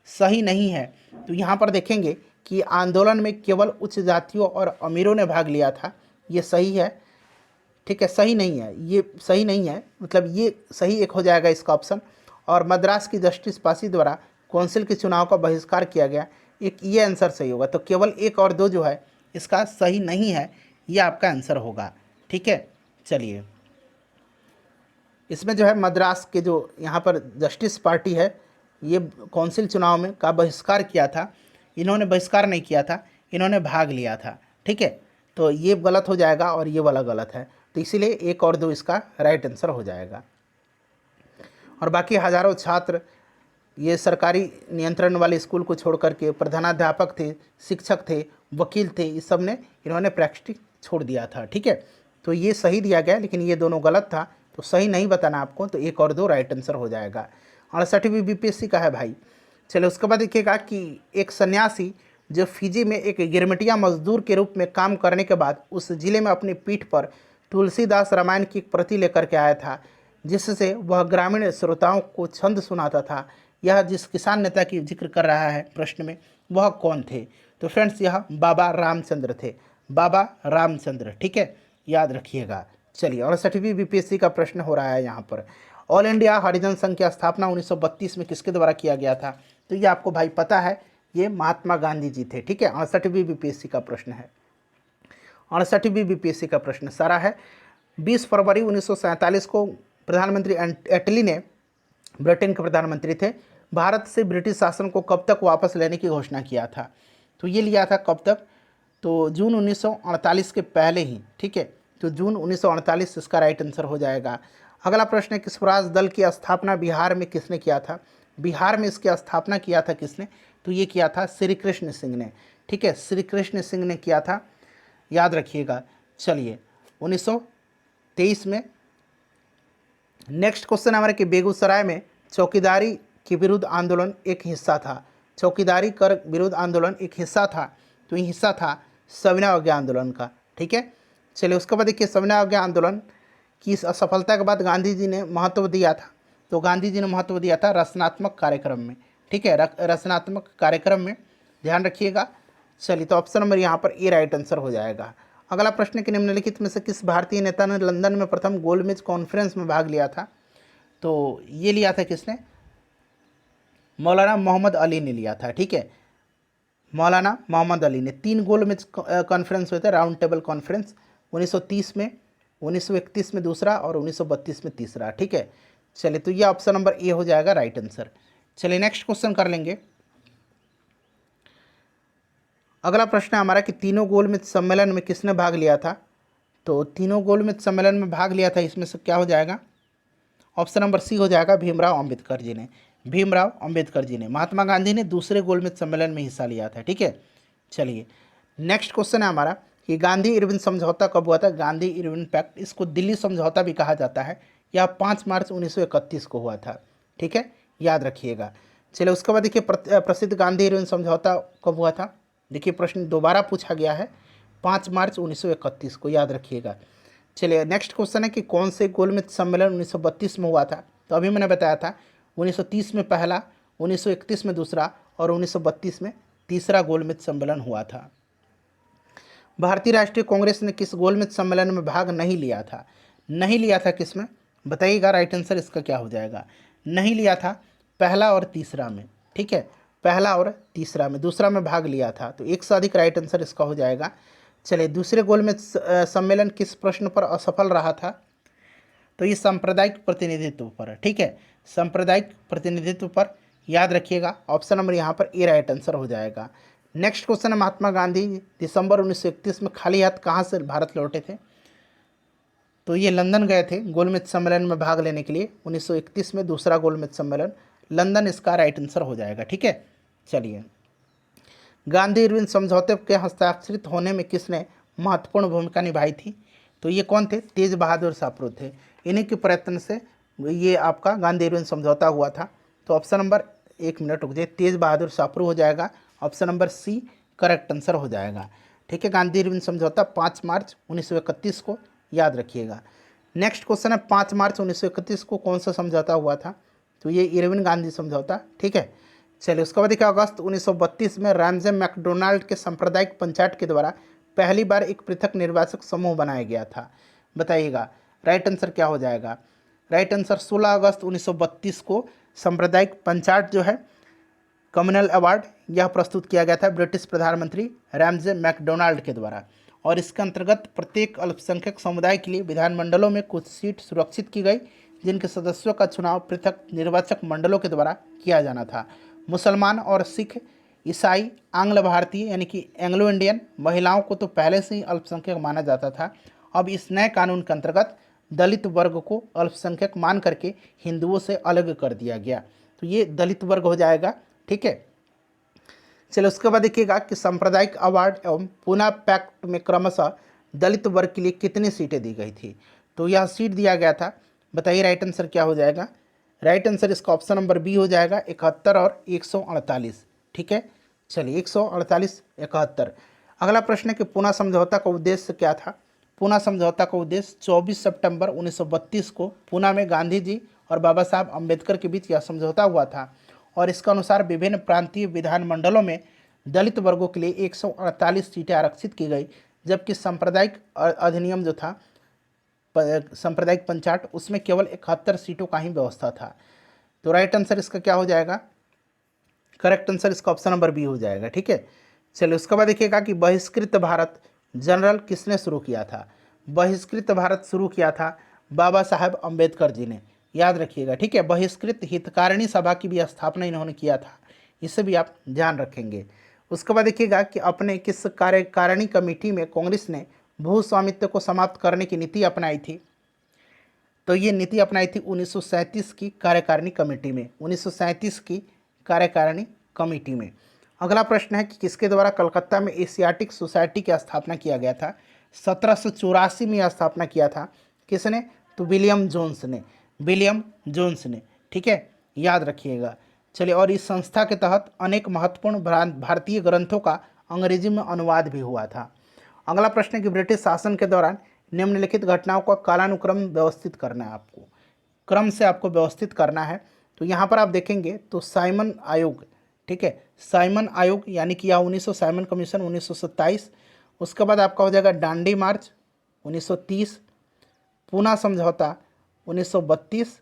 सही नहीं है तो यहाँ पर देखेंगे कि आंदोलन में केवल उच्च जातियों और अमीरों ने भाग लिया था, ये सही है। ठीक है, सही नहीं है, ये सही नहीं है, मतलब ये सही एक हो जाएगा इसका ऑप्शन। और मद्रास की जस्टिस पासी द्वारा कौंसिल के चुनाव का बहिष्कार किया गया, एक ये आंसर सही होगा। तो केवल 1 और 2 जो है इसका सही नहीं है, ये आपका आंसर होगा। ठीक है, चलिए इसमें जो है मद्रास के जो यहाँ पर जस्टिस पार्टी है, ये कौंसिल चुनाव में का बहिष्कार किया था। इन्होंने बहिष्कार नहीं किया था, इन्होंने भाग लिया था। ठीक है, तो ये गलत हो जाएगा और ये वाला गलत है, तो इसीलिए 1 और 2 इसका राइट आंसर हो जाएगा। और बाकी हज़ारों छात्र ये सरकारी नियंत्रण वाले स्कूल को छोड़ करके प्रधानाध्यापक थे, शिक्षक थे, वकील थे, इस सब ने इन्होंने प्रैक्टिस छोड़ दिया था। ठीक है, तो ये सही दिया गया, लेकिन ये दोनों गलत था, तो सही नहीं बताना आपको, तो 1 और 2 राइट आंसर हो जाएगा। 68वीं बीपीएससी का है भाई। चलो उसके बाद देखिएगा कि एक सन्यासी जो फिजी में एक गिरमिटिया मजदूर के रूप में काम करने के बाद उस जिले में अपनी पीठ पर तुलसीदास रामायण की एक प्रति लेकर के आया था, जिससे वह ग्रामीण श्रोताओं को छंद सुनाता था। यह जिस किसान नेता की जिक्र कर रहा है प्रश्न में, वह कौन थे? तो फ्रेंड्स यह बाबा रामचंद्र थे, बाबा रामचंद्र। ठीक है, याद रखिएगा। चलिए 68वीं बीपीएससी का प्रश्न हो रहा है यहाँ पर, ऑल इंडिया हरिजन संघ की स्थापना 1932 में किसके द्वारा किया गया था? तो ये आपको भाई पता है, ये महात्मा गांधी जी थे। ठीक है, 68वीं बीपीएससी का प्रश्न है। 68वीं बीपीएससी का प्रश्न सारा है। 20 फरवरी 1947 को प्रधानमंत्री एटली ने, ब्रिटेन के प्रधानमंत्री थे, भारत से ब्रिटिश शासन को कब तक वापस लेने की घोषणा किया था? तो ये लिया था कब तक? तो जून 1948 के पहले ही। ठीक है, तो जून 1948 इसका राइट आंसर हो जाएगा। अगला प्रश्न है कि स्वराज दल की स्थापना बिहार में किसने किया था? बिहार में इसकी स्थापना किया था किसने? तो ये किया था श्री कृष्ण सिंह ने। ठीक है, श्री कृष्ण सिंह ने किया था, याद रखिएगा। चलिए 1923 में नेक्स्ट क्वेश्चन हमारे कि बेगूसराय में चौकीदारी के विरुद्ध आंदोलन एक हिस्सा था, चौकीदारी कर विरुद्ध आंदोलन एक हिस्सा था, तो ये हिस्सा था सविनय अवज्ञा आंदोलन का। ठीक है, चलिए उसके बाद देखिए सविनय अवज्ञा आंदोलन की असफलता के बाद गांधी जी ने महत्व दिया था। तो गांधी जी ने महत्व दिया था रचनात्मक कार्यक्रम में। ठीक है, रचनात्मक कार्यक्रम में, ध्यान रखिएगा। चलिए तो ऑप्शन नंबर यहाँ पर ए राइट आंसर हो जाएगा। अगला प्रश्न है कि निम्नलिखित में से किस भारतीय नेता ने लंदन में प्रथम गोलमेज कॉन्फ्रेंस में भाग लिया था? तो ये लिया था किसने? मौलाना मोहम्मद अली ने लिया था। ठीक है, मौलाना मोहम्मद अली ने 3 गोलमेज कॉन्फ्रेंस हुए थे, राउंड टेबल कॉन्फ्रेंस, 1930 में, 1931 में दूसरा और 1932 में तीसरा। ठीक है, चलिए तो ये ऑप्शन नंबर ए हो जाएगा राइट आंसर। चलिए नेक्स्ट क्वेश्चन कर लेंगे। अगला प्रश्न है हमारा कि तीनों गोलमेज सम्मेलन में किसने भाग लिया था? तो तीनों गोलमेज सम्मेलन में भाग लिया था, इसमें से क्या हो जाएगा? ऑप्शन नंबर सी हो जाएगा भीमराव अंबेडकर जी ने। भीमराव अंबेडकर जी ने। महात्मा गांधी ने दूसरे गोलमेज सम्मेलन में हिस्सा लिया था। ठीक है, चलिए नेक्स्ट क्वेश्चन है हमारा कि गांधी इरविन समझौता कब हुआ था? गांधी इरविन पैक्ट, इसको दिल्ली समझौता भी कहा जाता है, यह 5 मार्च 1931 को हुआ था। ठीक है, याद रखिएगा। चलिए उसके बाद देखिए प्रसिद्ध गांधी इरविन समझौता कब हुआ था? देखिए प्रश्न दोबारा पूछा गया है, 5 मार्च 1931 को, याद रखिएगा। चलिए नेक्स्ट क्वेश्चन है कि कौन से गोलमेज सम्मेलन 1932 में हुआ था? तो अभी मैंने बताया था 1930 में पहला, 1931 में दूसरा और 1932 में तीसरा गोलमेज सम्मेलन हुआ था। भारतीय राष्ट्रीय कांग्रेस ने किस गोलमेज सम्मेलन में भाग नहीं लिया था? नहीं लिया था किसमें बताइएगा, राइट आंसर इसका क्या हो जाएगा? नहीं लिया था पहला और तीसरा में। ठीक है, पहला और तीसरा में, दूसरा में भाग लिया था, तो एक से अधिक राइट आंसर इसका हो जाएगा। चलिए दूसरे गोलमेज सम्मेलन किस प्रश्न पर असफल रहा था? तो ये सांप्रदायिक प्रतिनिधित्व पर। ठीक है, सांप्रदायिक प्रतिनिधित्व पर, याद रखिएगा। ऑप्शन नंबर यहाँ पर ए राइट आंसर हो जाएगा। नेक्स्ट क्वेश्चन है महात्मा गांधी दिसंबर 1931 में खाली हाथ कहाँ से भारत लौटे थे? तो ये लंदन गए थे गोलमेज सम्मेलन में भाग लेने के लिए, 1931 में दूसरा गोलमेज सम्मेलन, लंदन इसका राइट आंसर हो जाएगा। ठीक है, चलिए गांधी इरविन समझौते के हस्ताक्षरित होने में किसने महत्वपूर्ण भूमिका निभाई थी? तो ये कौन थे? तेज बहादुर सापरू थे। इन्हीं के प्रयत्न से ये आपका गांधी इरविन समझौता हुआ था। तो ऑप्शन नंबर, एक मिनट रुक जाइए, तेज बहादुर सापरू हो जाएगा। Option number C correct answer हो जाएगा। ठीक है, गांधी इरविन समझौता 5 मार्च 1931 को, याद रखिएगा। नेक्स्ट क्वेश्चन है 5 मार्च 1931 को कौन सा समझौता हुआ था? तो ये इरविन गांधी समझौता। ठीक है, चलिए उसके बाद देखिए अगस्त 1932 में रैमजे मैकडोनाल्ड के सांप्रदायिक पंचायत के द्वारा पहली बार एक पृथक निर्वाचक समूह बनाया गया था। बताइएगा राइट आंसर क्या हो जाएगा? राइट आंसर 16 अगस्त 1932 को सांप्रदायिक पंचायत जो है कम्युनल अवार्ड यह प्रस्तुत किया गया था ब्रिटिश प्रधानमंत्री रैमजे मैकडोनाल्ड के द्वारा, और इसके अंतर्गत प्रत्येक अल्पसंख्यक समुदाय के लिए विधानमंडलों में कुछ सीट सुरक्षित की गई, जिनके सदस्यों का चुनाव पृथक निर्वाचक मंडलों के द्वारा किया जाना था। मुसलमान और सिख, ईसाई, आंग्ल भारतीय यानी कि एंग्लो इंडियन महिलाओं को तो पहले से ही अल्पसंख्यक माना जाता था। अब इस नए कानून के अंतर्गत दलित वर्ग को अल्पसंख्यक मान करके हिंदुओं से अलग कर दिया गया, तो ये दलित वर्ग हो जाएगा। ठीक है, चलिए उसके बाद देखिएगा कि सांप्रदायिक अवार्ड एवं पूना पैक्ट में क्रमशः दलित वर्ग के लिए कितनी सीटें दी गई थी? तो यह सीट दिया गया था। बताइए राइट आंसर क्या हो जाएगा? राइट आंसर इसका ऑप्शन नंबर बी हो जाएगा, 71 और 148। ठीक है, चलिए 148, 71। अगला प्रश्न है कि पूना समझौता का उद्देश्य क्या था? पूना समझौता का उद्देश्य 24 सितंबर 1932 को पूना में गांधी जी और बाबा साहब अम्बेडकर के बीच यह समझौता हुआ था, और इसके अनुसार विभिन्न प्रांतीय विधानमंडलों में दलित वर्गों के लिए 148 सीटें आरक्षित की गई, जबकि सांप्रदायिक अधिनियम जो था सांप्रदायिक पंचायत उसमें केवल 71 सीटों का ही व्यवस्था था। तो राइट आंसर इसका क्या हो जाएगा? करेक्ट आंसर इसका ऑप्शन नंबर बी हो जाएगा। ठीक है, चलिए उसके बाद देखिएगा कि बहिष्कृत भारत जनरल किसने शुरू किया था? बहिष्कृत भारत शुरू किया था बाबा साहब अम्बेडकर जी ने, याद रखिएगा। ठीक है, बहिष्कृत हितकारिणी सभा की भी स्थापना इन्होंने किया था, इसे भी आप ध्यान रखेंगे। उसके बाद देखिएगा कि अपने किस कार्यकारिणी कमेटी में कांग्रेस ने भू स्वामित्व को समाप्त करने की नीति अपनाई थी? तो ये नीति अपनाई थी 1937 की कार्यकारिणी कमेटी में, 1937 की कार्यकारिणी कमेटी में। अगला प्रश्न है कि किसके द्वारा कलकत्ता में एशियाटिक सोसाइटी की स्थापना किया गया था? 1784 में स्थापना किया था। किसने? तो विलियम जोन्स ने, विलियम जोन्स ने। ठीक है, याद रखिएगा। चलिए, और इस संस्था के तहत अनेक महत्वपूर्ण भारतीय ग्रंथों का अंग्रेजी में अनुवाद भी हुआ था। अगला प्रश्न है कि ब्रिटिश शासन के दौरान निम्नलिखित घटनाओं का कालानुक्रम व्यवस्थित करना है, आपको क्रम से आपको व्यवस्थित करना है। तो यहाँ पर आप देखेंगे तो साइमन आयोग, ठीक है, साइमन आयोग यानी कि यह 1900 साइमन कमीशन 1927, उसके बाद आपका हो जाएगा डांडी मार्च 1930, पूना समझौता 1932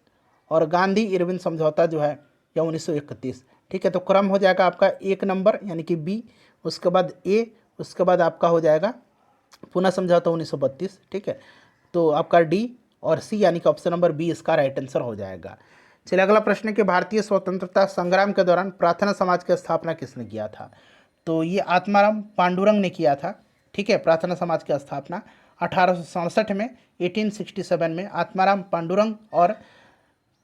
और गांधी इरविन समझौता जो है यह 1931, ठीक है। तो क्रम हो जाएगा आपका 1 नंबर यानी कि बी, उसके बाद ए, उसके बाद आपका हो जाएगा पूना समझौता 1932, ठीक है। तो आपका डी और सी यानी कि ऑप्शन नंबर बी इसका राइट आंसर हो जाएगा। चलिए अगला प्रश्न है कि भारतीय स्वतंत्रता संग्राम के दौरान प्रार्थना समाज की स्थापना किसने किया था? तो ये आत्माराम पांडुरंग ने किया था, ठीक है। प्रार्थना समाज की स्थापना 1867 में 1867 में आत्माराम पांडुरंग और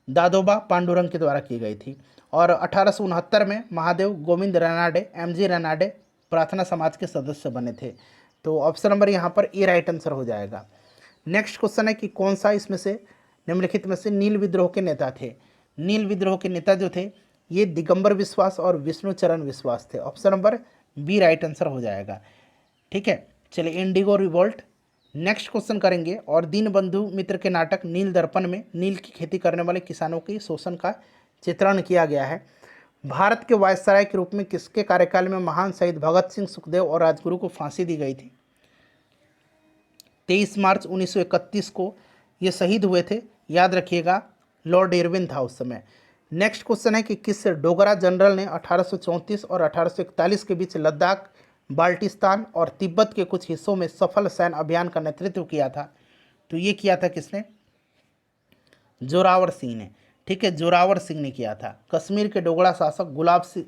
दादोबा पांडुरंग के द्वारा की गई थी। और 1869 में महादेव गोविंद रनाडे MG रनाडे प्रार्थना समाज के सदस्य बने थे। तो ऑप्शन नंबर यहाँ पर ए राइट आंसर हो जाएगा। नेक्स्ट क्वेश्चन है कि कौन सा इसमें से निम्नलिखित में से नील विद्रोह के नेता थे? नील विद्रोह के नेता जो थे ये दिगंबर विश्वास और विष्णुचरण विश्वास थे। Option number B right answer हो जाएगा, ठीक है। चलिए इंडिगो रिवोल्ट नेक्स्ट क्वेश्चन करेंगे। और दीनबंधु मित्र के नाटक नील दर्पण में नील की खेती करने वाले किसानों के शोषण का चित्रण किया गया है। भारत के वायसराय के रूप में किसके कार्यकाल में महान शहीद भगत सिंह, सुखदेव और राजगुरु को फांसी दी गई थी? 23 मार्च 1931 को ये शहीद हुए थे, याद रखिएगा, लॉर्ड इरविन था उस समय। नेक्स्ट क्वेश्चन है कि किस डोगरा जनरल ने 1834 और 1841 के बीच लद्दाख, बाल्टिस्तान और तिब्बत के कुछ हिस्सों में सफल सैन्य अभियान का नेतृत्व किया था? तो ये किया था किसने? जोरावर सिंह ने, ठीक है, जोरावर सिंह ने किया था। कश्मीर के डोगरा शासक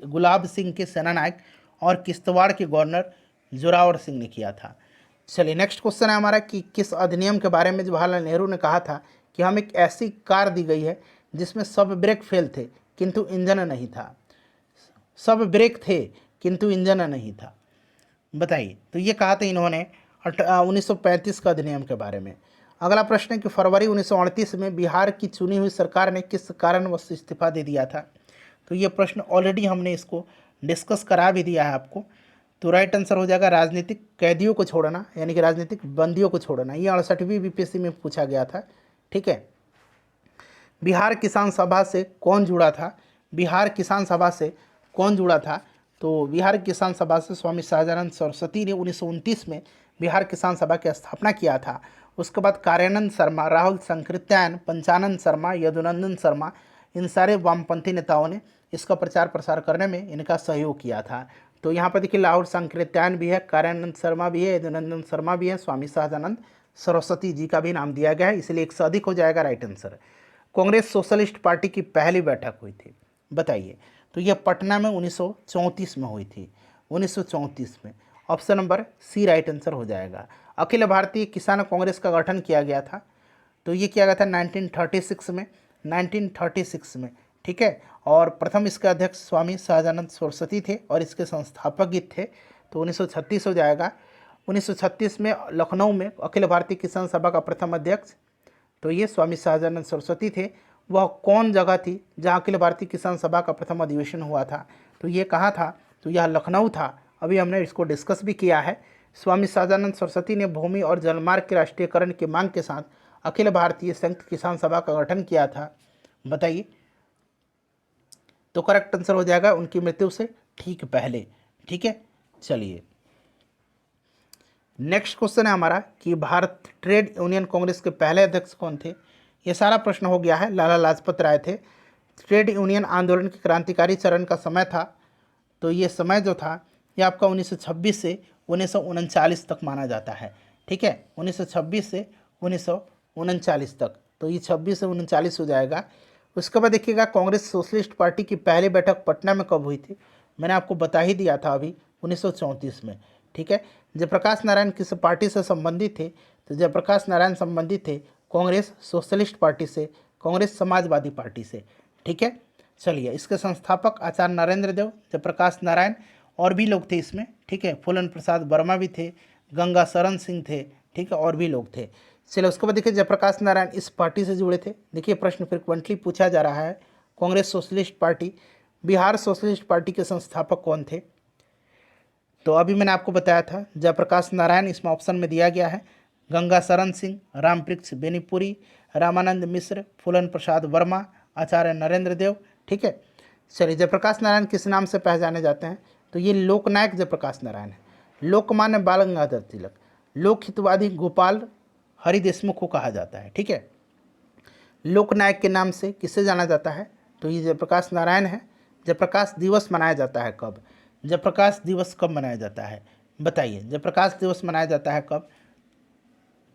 गुलाब सिंह के सेनानायक और किश्तवाड़ के गवर्नर जोरावर सिंह ने किया था। चलिए नेक्स्ट क्वेश्चन है हमारा कि किस अधिनियम के बारे में जवाहरलाल नेहरू ने कहा था कि हम एक ऐसी कार दी गई है जिसमें सब ब्रेक फेल थे किंतु इंजन नहीं था? सब ब्रेक थे किंतु इंजन नहीं था, बताइए। तो ये कहा था इन्होंने 1935 का अधिनियम के बारे में। अगला प्रश्न है कि फरवरी 1938 में बिहार की चुनी हुई सरकार ने किस कारणवश इस्तीफा दे दिया था? तो ये प्रश्न ऑलरेडी हमने इसको डिस्कस करा भी दिया है आपको। तो राइट आंसर हो जाएगा राजनीतिक कैदियों को छोड़ना, यानी कि राजनीतिक बंदियों को छोड़ना। ये 68वीं बीपीएससी में पूछा गया था, ठीक है। बिहार किसान सभा से कौन जुड़ा था? बिहार किसान सभा से कौन जुड़ा था? तो बिहार किसान सभा से स्वामी सहजानंद सरस्वती ने 1929 में बिहार किसान सभा की स्थापना किया था। उसके बाद कार्यानंद शर्मा, राहुल संकृत्यायन, पंचानंद शर्मा, यदुनंदन शर्मा, इन सारे वामपंथी नेताओं ने इसका प्रचार प्रसार करने में इनका सहयोग किया था। तो यहाँ पर देखिए राहुल संकृत्यायन भी है, कार्यानंद शर्मा भी है, यदुनंदन शर्मा भी है, स्वामी सहजानंद सरस्वती जी का भी नाम दिया गया है, इसलिए 1 से अधिक हो जाएगा right answer. Congress socialist party की पहली बैठक हुई थी, बताइए। तो यह पटना में 1934 में हुई थी, 1934 में। Option number C right answer हो जाएगा। अखिल भारतीय किसान कांग्रेस का गठन किया गया था, तो ये किया गया था 1936 में, 1936 में, ठीक है। और प्रथम इसके अध्यक्ष स्वामी सहजानंद सरस्वती थे और इसके संस्थापक भी थे, तो 1936 हो जाएगा। 1936 में लखनऊ में अखिल भारतीय किसान सभा का प्रथम अध्यक्ष तो ये स्वामी सहजानंद सरस्वती थे। वह कौन जगह थी जहाँ अखिल भारतीय किसान सभा का प्रथम अधिवेशन हुआ था? तो ये कहाँ था? तो यह लखनऊ था। अभी हमने इसको डिस्कस भी किया है। स्वामी सहजानंद सरस्वती ने भूमि और जलमार्ग के राष्ट्रीयकरण की मांग के साथ अखिल भारतीय संयुक्त किसान सभा का गठन किया था, बताइए। तो करेक्ट आंसर हो जाएगा उनकी मृत्यु से ठीक पहले, ठीक है। चलिए नेक्स्ट क्वेश्चन है हमारा कि भारत ट्रेड यूनियन कांग्रेस के पहले अध्यक्ष कौन थे? ये सारा प्रश्न हो गया है, लाला लाजपत राय थे। ट्रेड यूनियन आंदोलन के क्रांतिकारी चरण का समय था, तो ये समय जो था ये आपका 1926 से 1939 तक माना जाता है, ठीक है। 1926 से 1939 तक, तो ये 26 से 39 हो जाएगा। उसके बाद देखिएगा कांग्रेस सोशलिस्ट पार्टी की पहली बैठक पटना में कब हुई थी? मैंने आपको बता ही दिया था अभी, 1934 में, ठीक है। जयप्रकाश नारायण किस पार्टी से संबंधित थे? तो जयप्रकाश नारायण संबंधित थे कांग्रेस सोशलिस्ट पार्टी से, कांग्रेस समाजवादी पार्टी से, ठीक है। चलिए इसके संस्थापक आचार्य नरेंद्र देव, जयप्रकाश नारायण और भी लोग थे इसमें, ठीक है। फूलन प्रसाद वर्मा भी थे, गंगा शरण सिंह थे, ठीक है, और भी लोग थे। चलिए उसके बाद देखिए जयप्रकाश नारायण इस पार्टी से जुड़े थे। देखिए प्रश्न फ्रिक्वेंटली पूछा जा रहा है, Congress socialist party, Bihar socialist party के संस्थापक कौन थे? तो अभी मैंने आपको बताया था जयप्रकाश नारायण इसमें ऑप्शन में दिया गया है, गंगा शरण सिंह, रामवृक्ष बेनीपुरी, रामानंद मिश्र, फूलन प्रसाद वर्मा, आचार्य नरेंद्र देव। ठीक है, चलिए जयप्रकाश नारायण किस नाम से पहचाने जाते हैं? तो ये लोकनायक जयप्रकाश नारायण है। लोकमान्य बाल गंगाधर तिलक, लोकहितवादी गोपाल हरि देशमुख को कहा जाता है। ठीक है, लोकनायक के नाम से किसे जाना जाता है? तो ये जयप्रकाश नारायण है। जयप्रकाश दिवस मनाया जाता है कब? जयप्रकाश दिवस कब मनाया जाता है बताइए? जयप्रकाश दिवस मनाया जाता है कब?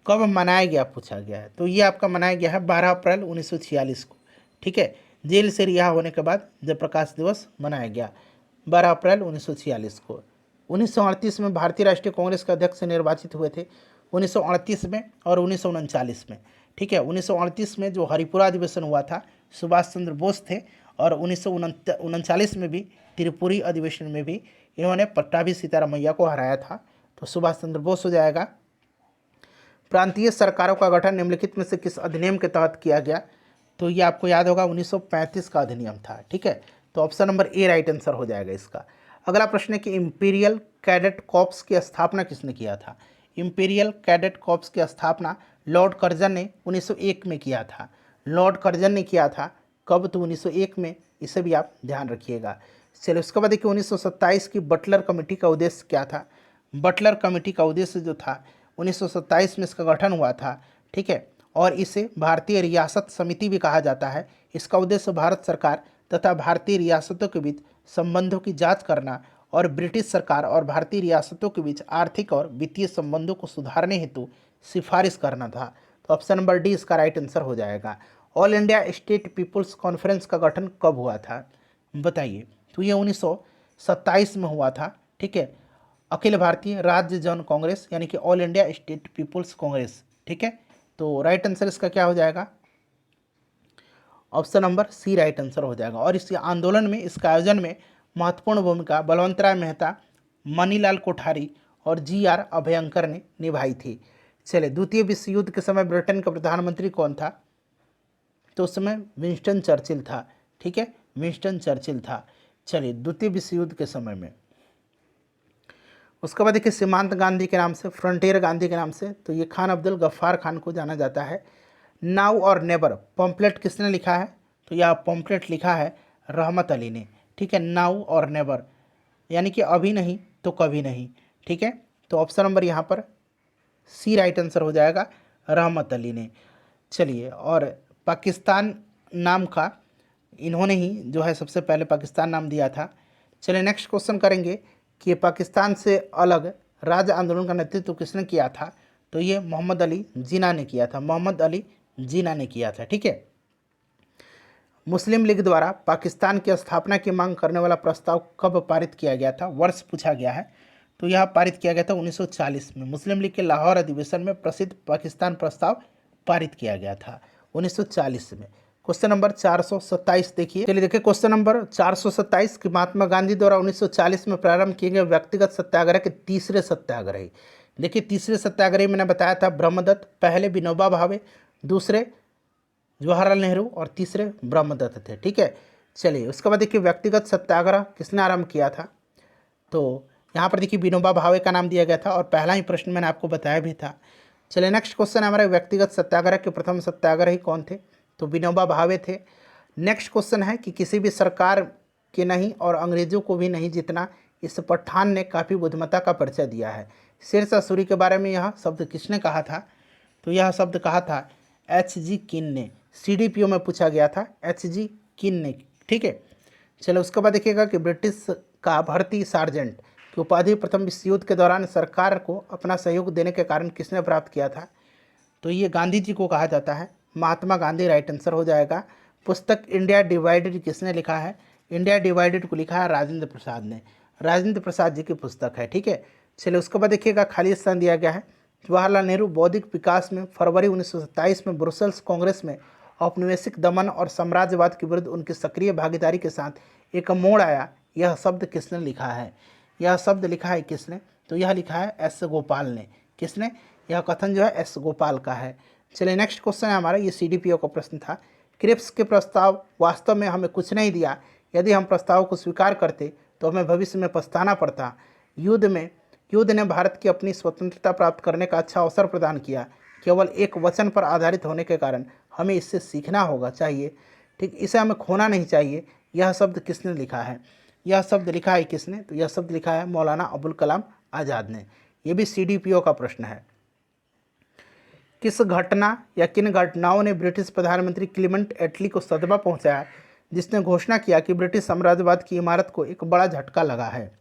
कब मनाया गया पूछा गया है। तो ये आपका मनाया गया है 12 अप्रैल 1946 को। ठीक है, जेल से रिहा होने के बाद जयप्रकाश दिवस मनाया गया 12 अप्रैल 1946 को। 1938 में भारतीय राष्ट्रीय कांग्रेस के अध्यक्ष निर्वाचित हुए थे, 1938 में और 1939 में। ठीक है, 1938 में जो हरिपुरा अधिवेशन हुआ था सुभाष चंद्र बोस थे, और 1939 में भी त्रिपुरी अधिवेशन में भी इन्होंने पट्टाभी सीतारामैया को हराया था। तो सुभाष चंद्र बोस हो जाएगा। प्रांतीय सरकारों का गठन निम्नलिखित में से किस अधिनियम के तहत किया गया? तो ये आपको याद होगा 1935 का अधिनियम था। ठीक है, तो option number A right answer हो जाएगा इसका। अगला प्रश्न है कि इंपीरियल कैडेट कॉर्प्स की स्थापना किसने किया था? इंपीरियल कैडेट कॉर्प्स की स्थापना लॉर्ड कर्जन ने 1901 में किया था। लॉर्ड कर्जन ने किया था कब? तो 1901 में। इसे भी आप ध्यान रखिएगा। चलिए उसके बाद देखिए 1927 की बटलर कमेटी का उद्देश्य क्या था? बटलर कमेटी का उद्देश्य जो था 1927 में इसका गठन हुआ था। ठीक है, और इसे भारतीय रियासत समिति भी कहा जाता है। इसका उद्देश्य भारत सरकार तथा भारतीय रियासतों के बीच संबंधों की जांच करना और ब्रिटिश सरकार और भारतीय रियासतों के बीच आर्थिक और वित्तीय संबंधों को सुधारने हेतु सिफारिश करना था। तो ऑप्शन नंबर डी इसका राइट आंसर हो जाएगा। All India state people's conference का गठन कब हुआ था बताइए? तो ये 1927 में हुआ था। ठीक है, अखिल भारतीय राज्य जन कांग्रेस यानी कि all India state people's Congress. ठीक है, तो राइट आंसर इसका क्या हो जाएगा? Option number C right answer हो जाएगा। और इस आंदोलन में, इसका आयोजन में महत्वपूर्ण भूमिका बलवंतराय मेहता, मनीलाल कोठारी और जी.आर. अभयंकर ने निभाई थी। चलिए, द्वितीय विश्व युद्ध के समय ब्रिटेन का प्रधानमंत्री कौन था? तो उस समय विंस्टन चर्चिल था। ठीक है, विंस्टन चर्चिल था। चलिए, द्वितीय विश्व युद्ध के समय में। उसके बाद देखिए सीमांत गांधी के नाम से, फ्रंटियर गांधी के नाम से, तो ये खान अब्दुल गफ्फार खान को जाना जाता है। नाउ और नेबर पॉम्पलेट किसने लिखा है? तो यह पॉम्पलेट लिखा है रहमत अली ने। ठीक है, नाउ और नेबर यानी कि अभी नहीं तो कभी नहीं। ठीक है, तो ऑप्शन नंबर यहाँ पर सी राइट आंसर हो जाएगा, रहमत अली ने। चलिए, और पाकिस्तान नाम का इन्होंने ही जो है सबसे पहले पाकिस्तान नाम दिया था। चलिए नेक्स्ट क्वेश्चन करेंगे कि पाकिस्तान से अलग राज्य आंदोलन का नेतृत्व किसने किया था? तो ये मोहम्मद अली जिन्ना ने किया था। मोहम्मद अली जिन्ना ने किया था। ठीक है, मुस्लिम लीग द्वारा पाकिस्तान की स्थापना की मांग करने वाला प्रस्ताव कब पारित किया गया था? वर्ष पूछा गया है। तो यह पारित किया गया था 1940 में। मुस्लिम लीग के लाहौर अधिवेशन में प्रसिद्ध पाकिस्तान प्रस्ताव पारित किया गया था 1940 में। क्वेश्चन नंबर 427 देखिए। चलिए देखिए क्वेश्चन नंबर 427 कि महात्मा गांधी द्वारा 1940 में प्रारंभ किए गए व्यक्तिगत सत्याग्रह के तीसरे सत्याग्रही। देखिए तीसरे सत्याग्रही मैंने बताया था ब्रह्मदत्त, पहले विनोबा भावे, दूसरे जवाहरलाल नेहरू और तीसरे ब्रह्मदत्त थे। ठीक है, चलिए उसके बाद देखिए व्यक्तिगत सत्याग्रह किसने आरंभ किया था? तो यहाँ पर देखिए विनोबा भावे का नाम दिया गया था और पहला ही प्रश्न मैंने आपको बताया भी था। चलिए नेक्स्ट क्वेश्चन हमारे व्यक्तिगत सत्याग्रह के प्रथम सत्याग्रही कौन थे? तो विनोबा भावे थे। नेक्स्ट क्वेश्चन है कि किसी भी सरकार के नहीं और अंग्रेजों को भी नहीं जितना इस पठान ने काफ़ी बुद्धिमत्ता का परिचय दिया है। शेरशाह सूरी के बारे में यह शब्द किसने कहा था? तो यह शब्द कहा था H.G. किन ने। CDPO में पूछा गया था, H.G. किन ने। ठीक है, चलो उसके बाद देखिएगा कि ब्रिटिश का भर्ती सार्जेंट की उपाधि प्रथम विश्व युद्ध के दौरान सरकार को अपना सहयोग देने के कारण किसने प्राप्त किया था? तो ये गांधी जी को कहा जाता है, महात्मा गांधी राइट आंसर हो जाएगा। पुस्तक इंडिया डिवाइडेड किसने लिखा है? इंडिया डिवाइडेड को लिखा है राजेंद्र प्रसाद ने। राजेंद्र प्रसाद जी की पुस्तक है। ठीक है, चलिए उसके बाद देखिएगा खाली स्थान दिया गया है। जवाहरलाल नेहरू बौद्धिक विकास में फरवरी 1927 में ब्रुसेल्स कांग्रेस में औपनिवेशिक दमन और साम्राज्यवाद के विरुद्ध उनकी सक्रिय भागीदारी के साथ एक मोड़ आया। यह शब्द किसने लिखा है? यह शब्द लिखा है किसने? तो यह लिखा है एस गोपाल ने। किसने? यह कथन जो है एस गोपाल का है। चलिए नेक्स्ट क्वेश्चन है हमारा, ये CDPO का प्रश्न था। क्रिप्स के प्रस्ताव वास्तव में हमें कुछ नहीं दिया, यदि हम प्रस्ताव को स्वीकार करते तो हमें भविष्य में पछताना पड़ता। युद्ध ने भारत की अपनी स्वतंत्रता प्राप्त करने का अच्छा अवसर प्रदान किया। केवल एक वचन पर आधारित होने के कारण हमें इससे सीखना होगा चाहिए, ठीक, इसे हमें खोना नहीं चाहिए। यह शब्द किसने लिखा है? यह शब्द लिखा है किसने? तो यह शब्द लिखा है मौलाना अबुल कलाम आज़ाद ने। यह भी CDPO का प्रश्न है। किस घटना या किन घटनाओं ने ब्रिटिश प्रधानमंत्री क्लीमेंट एटली को सदमा पहुंचाया, जिसने घोषणा किया कि ब्रिटिश साम्राज्यवाद की इमारत को एक बड़ा झटका लगा है?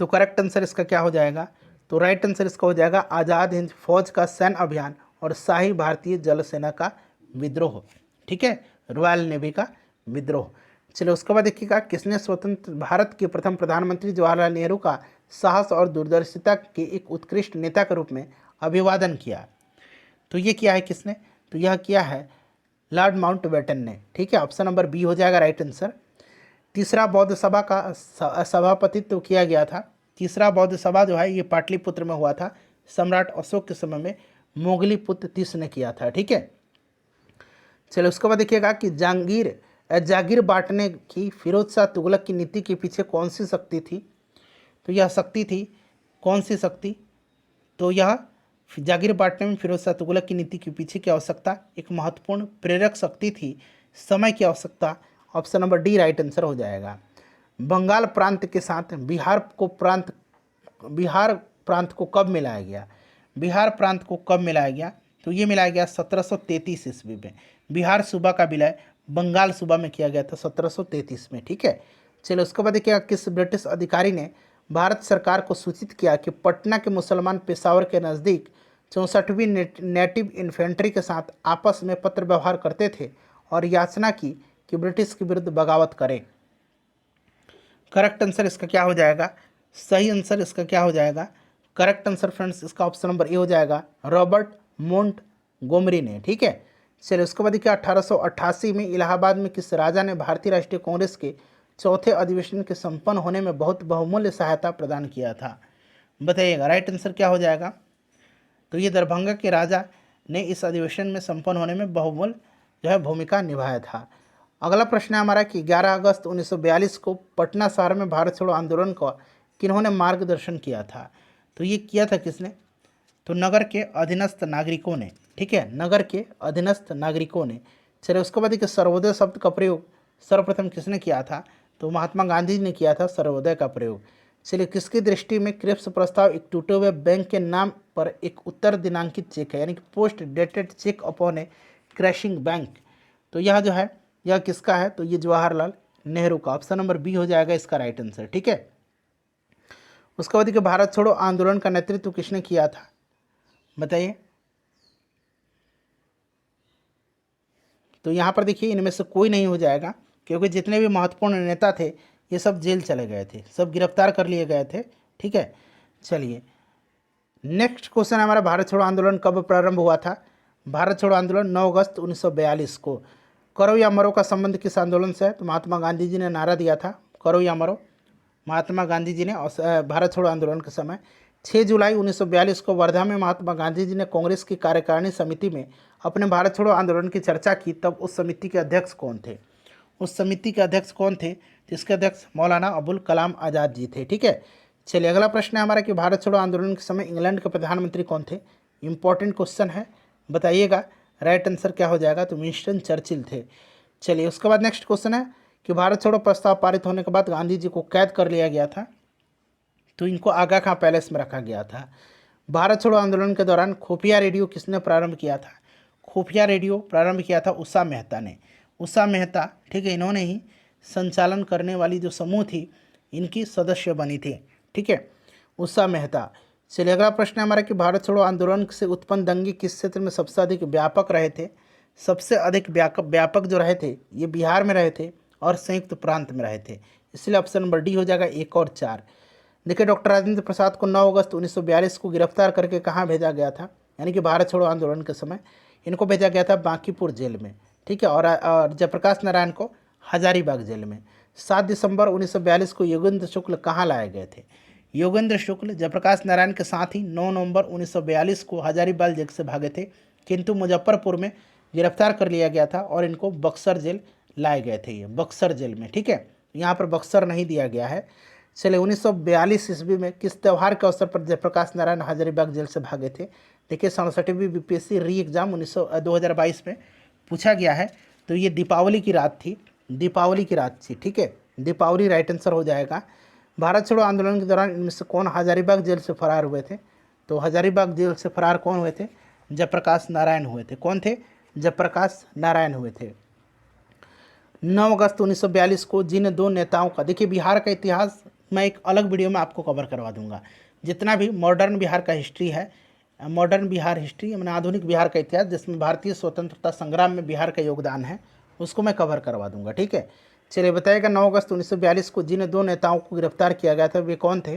तो करेक्ट आंसर इसका क्या हो जाएगा? तो राइट आंसर इसका हो जाएगा आज़ाद हिंद फौज का सैन्य अभियान और शाही भारतीय जल सेना का विद्रोह, ठीक है, रॉयल नेवी का विद्रोह। चलिए उसके बाद देखिएगा, किसने स्वतंत्र भारत के प्रथम प्रधानमंत्री जवाहरलाल नेहरू का साहस और दूरदर्शिता के एक उत्कृष्ट नेता के रूप में अभिवादन किया? तो ये किया है किसने? तो यह किया है लॉर्ड माउंटबेटन ने, ठीक है, ऑप्शन नंबर बी हो जाएगा राइट आंसर। तीसरा बौद्ध सभा का सभापतित्व किया गया था। तीसरा बौद्ध सभा जो है ये पाटलिपुत्र में हुआ था, सम्राट अशोक के समय में मोगली पुत्र तीस ने किया था, ठीक है। चलो उसके बाद देखिएगा कि जागीर बांटने की फिरोज शाह तुगलक की नीति के पीछे कौन सी शक्ति थी? तो यह शक्ति थी कौन सी शक्ति? तो यह जागीर बांटने में फिरोज शाह तुगलक की नीति के पीछे की आवश्यकता एक महत्वपूर्ण प्रेरक शक्ति थी, समय की आवश्यकता। Option number D right answer हो जाएगा। बंगाल प्रांत के साथ बिहार प्रांत को कब मिलाया गया? बिहार प्रांत को कब मिलाया गया? तो ये मिलाया गया 1733 ईस्वी में। बिहार सूबा का विलय बंगाल सूबा में किया गया था 1733 में, ठीक है। चलो उसके बाद देखिए, किस ब्रिटिश अधिकारी ने भारत सरकार को सूचित किया कि पटना के मुसलमान पेशावर के नज़दीक 64वीं नेटिव इन्फेंट्री के साथ आपस में पत्र व्यवहार करते थे और याचना की कि ब्रिटिश के विरुद्ध बगावत करें? करेक्ट आंसर इसका क्या हो जाएगा? सही आंसर इसका क्या हो जाएगा? करेक्ट आंसर फ्रेंड्स इसका ऑप्शन नंबर ए हो जाएगा, रॉबर्ट मोंटगोमरी ने, ठीक है। चलिए उसके बाद देखिए, 1888 में इलाहाबाद में किस राजा ने भारतीय राष्ट्रीय कांग्रेस के चौथे अधिवेशन के संपन्न होने में बहुत बहुमूल्य सहायता प्रदान किया था? बताइएगा राइट आंसर क्या हो जाएगा? तो ये दरभंगा के राजा ने इस अधिवेशन में संपन्न होने में बहुमूल्य जो है भूमिका निभाया था। अगला प्रश्न है हमारा कि 11 अगस्त 1942 को पटना शहर में भारत छोड़ो आंदोलन का किन्होंने मार्गदर्शन किया था? तो ये किया था किसने? तो नगर के अधीनस्थ नागरिकों ने, ठीक है, नगर के अधीनस्थ नागरिकों ने। चलिए उसके बाद देखिए, सर्वोदय शब्द का प्रयोग सर्वप्रथम किसने किया था? तो महात्मा गांधी जी ने किया था सर्वोदय का प्रयोग। चलिए किसकी दृष्टि में क्रिप्स प्रस्ताव एक टूटे हुए बैंक के नाम पर एक उत्तर दिनांकित चेक है, यानी कि पोस्ट डेटेड चेक अपॉन ए क्रैशिंग बैंक? तो यह जो है यह किसका है? तो ये जवाहरलाल नेहरू का। ऑप्शन नंबर बी हो जाएगा इसका राइट आंसर, ठीक है। उसके बाद देखिए, भारत छोड़ो आंदोलन का नेतृत्व किसने किया था? बताइए। तो यहाँ पर देखिए इनमें से कोई नहीं हो जाएगा, क्योंकि जितने भी महत्वपूर्ण नेता थे ये सब जेल चले गए थे, सब गिरफ्तार कर लिए गए थे, ठीक है। चलिए नेक्स्ट क्वेश्चन हमारा, भारत छोड़ो आंदोलन कब प्रारंभ हुआ था? भारत छोड़ो आंदोलन 9 अगस्त 1942 को। करो या मरो का संबंध किस आंदोलन से है? तो महात्मा गांधी जी ने नारा दिया था करो या मरो, महात्मा गांधी जी ने भारत छोड़ो आंदोलन के समय। 6 जुलाई 1942 को वर्धा में महात्मा गांधी जी ने कांग्रेस की कार्यकारिणी समिति में अपने भारत छोड़ो आंदोलन की चर्चा की। तब उस समिति के अध्यक्ष कौन थे? उस समिति के अध्यक्ष कौन थे? तो इसके अध्यक्ष मौलाना अबुल कलाम आज़ाद जी थे, ठीक है। चलिए अगला प्रश्न है हमारा कि भारत छोड़ो आंदोलन के समय इंग्लैंड के प्रधानमंत्री कौन थे? इंपॉर्टेंट क्वेश्चन है, बताइएगा राइट आंसर क्या हो जाएगा? तो विंस्टन चर्चिल थे। चलिए उसके बाद नेक्स्ट क्वेश्चन है कि भारत छोड़ो प्रस्ताव पारित होने के बाद गांधी जी को कैद कर लिया गया था, तो इनको आगा खां पैलेस में रखा गया था। भारत छोड़ो आंदोलन के दौरान खुफिया रेडियो किसने प्रारंभ किया था? खुफिया रेडियो प्रारंभ किया था उषा मेहता ने। उषा मेहता, ठीक है, इन्होंने ही संचालन करने वाली जो समूह थी इनकी सदस्य बनी थी, ठीक है, उषा मेहता। चलिए अगला प्रश्न है हमारा कि भारत छोड़ो आंदोलन से उत्पन्न दंगे किस क्षेत्र में सबसे अधिक व्यापक रहे थे? सबसे अधिक व्यापक जो रहे थे ये बिहार में रहे थे और संयुक्त प्रांत में रहे थे, इसलिए ऑप्शन नंबर डी हो जाएगा 1 और 4। देखिए डॉक्टर राजेंद्र प्रसाद को 9 अगस्त 1942 को गिरफ्तार करके कहाँ भेजा गया था? यानी कि भारत छोड़ो आंदोलन के समय इनको भेजा गया था बांकीपुर जेल में, ठीक है, और जयप्रकाश नारायण को हजारीबाग जेल में। 7 दिसंबर 1942 को योगेंद्र शुक्ल कहाँ लाए गए थे? योगेंद्र शुक्ल जयप्रकाश नारायण के साथ ही 9 नवंबर 1942 को हजारीबाग जेल से भागे थे, किंतु मुजफ्फरपुर में गिरफ्तार कर लिया गया था और इनको बक्सर जेल लाए गए थे, ये बक्सर जेल में, ठीक है। यहाँ पर बक्सर नहीं दिया गया है। चलिए 1942 ईस्वी में किस त्यौहार के अवसर पर जयप्रकाश नारायण हजारीबाग जेल से भागे थे। देखिए 67वीं बीपीएससी री एग्जाम 2022 में पूछा गया है। तो ये दीपावली की रात थी, दीपावली की रात थी, ठीक है, दीपावली राइट आंसर हो जाएगा। भारत छोड़ो आंदोलन के दौरान इनमें से कौन हजारीबाग जेल से फरार हुए थे। तो हजारीबाग जेल से फरार कौन हुए थे, जयप्रकाश नारायण हुए थे। कौन थे, जयप्रकाश नारायण हुए थे। 9 अगस्त 1942 को जिन दो नेताओं का, देखिए बिहार का इतिहास मैं एक अलग वीडियो में आपको कवर करवा दूंगा। जितना भी मॉडर्न बिहार का हिस्ट्री है, मॉडर्न बिहार हिस्ट्री मैंने आधुनिक बिहार का इतिहास, जिसमें भारतीय स्वतंत्रता संग्राम में बिहार का योगदान है, उसको मैं कवर करवा दूंगा, ठीक है। चलिए बताइएगा 9 अगस्त 1942 को जिन दो नेताओं को गिरफ्तार किया गया था वे कौन थे।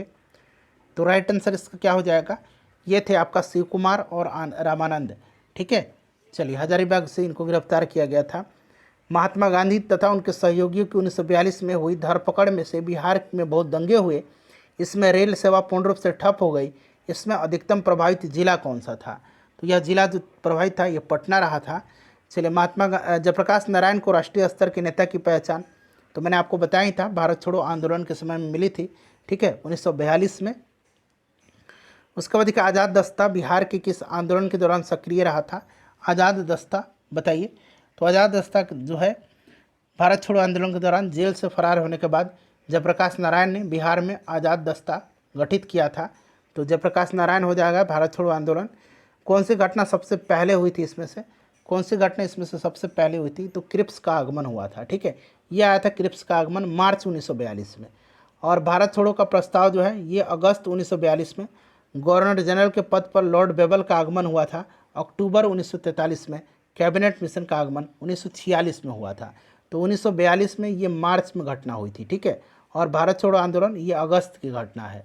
तो राइट आंसर इसका क्या हो जाएगा, ये थे आपका शिव कुमार और रामानंद, ठीक है। चलिए हजारीबाग से इनको गिरफ्तार किया गया था। महात्मा गांधी तथा उनके सहयोगियों की 1942 में हुई धरपकड़ में से बिहार में बहुत दंगे हुए। इसमें रेल सेवा पूर्ण रूप से ठप हो गई। इसमें अधिकतम प्रभावित जिला कौन सा था। तो यह जिला जो प्रभावित था ये पटना रहा था। चलिए जयप्रकाश नारायण को राष्ट्रीय स्तर के नेता की पहचान, तो मैंने आपको बताया ही था, भारत छोड़ो आंदोलन के समय में मिली थी, ठीक है, 1942 में। उसके बाद देखिए आज़ाद दस्ता बिहार के किस आंदोलन के दौरान सक्रिय रहा था। आज़ाद दस्ता बताइए। तो आज़ाद दस्ता जो है भारत छोड़ो आंदोलन के दौरान जेल से फरार होने के बाद जयप्रकाश नारायण ने बिहार में आज़ाद दस्ता गठित किया था। तो जयप्रकाश नारायण हो जाएगा भारत छोड़ो आंदोलन। कौन सी घटना सबसे पहले हुई थी इसमें से, कौन सी घटना इसमें से सबसे पहले हुई थी। तो क्रिप्स का आगमन हुआ था, ठीक है, यह आया था क्रिप्स का आगमन मार्च 1942 में। और भारत छोड़ो का प्रस्ताव जो है ये अगस्त 1942 में। गवर्नर जनरल के पद पर लॉर्ड बेबल का आगमन हुआ था अक्टूबर 1943 में। कैबिनेट मिशन का आगमन 1946 में हुआ था। तो 1942 में ये मार्च में घटना हुई थी, ठीक है, और भारत छोड़ो आंदोलन ये अगस्त की घटना है।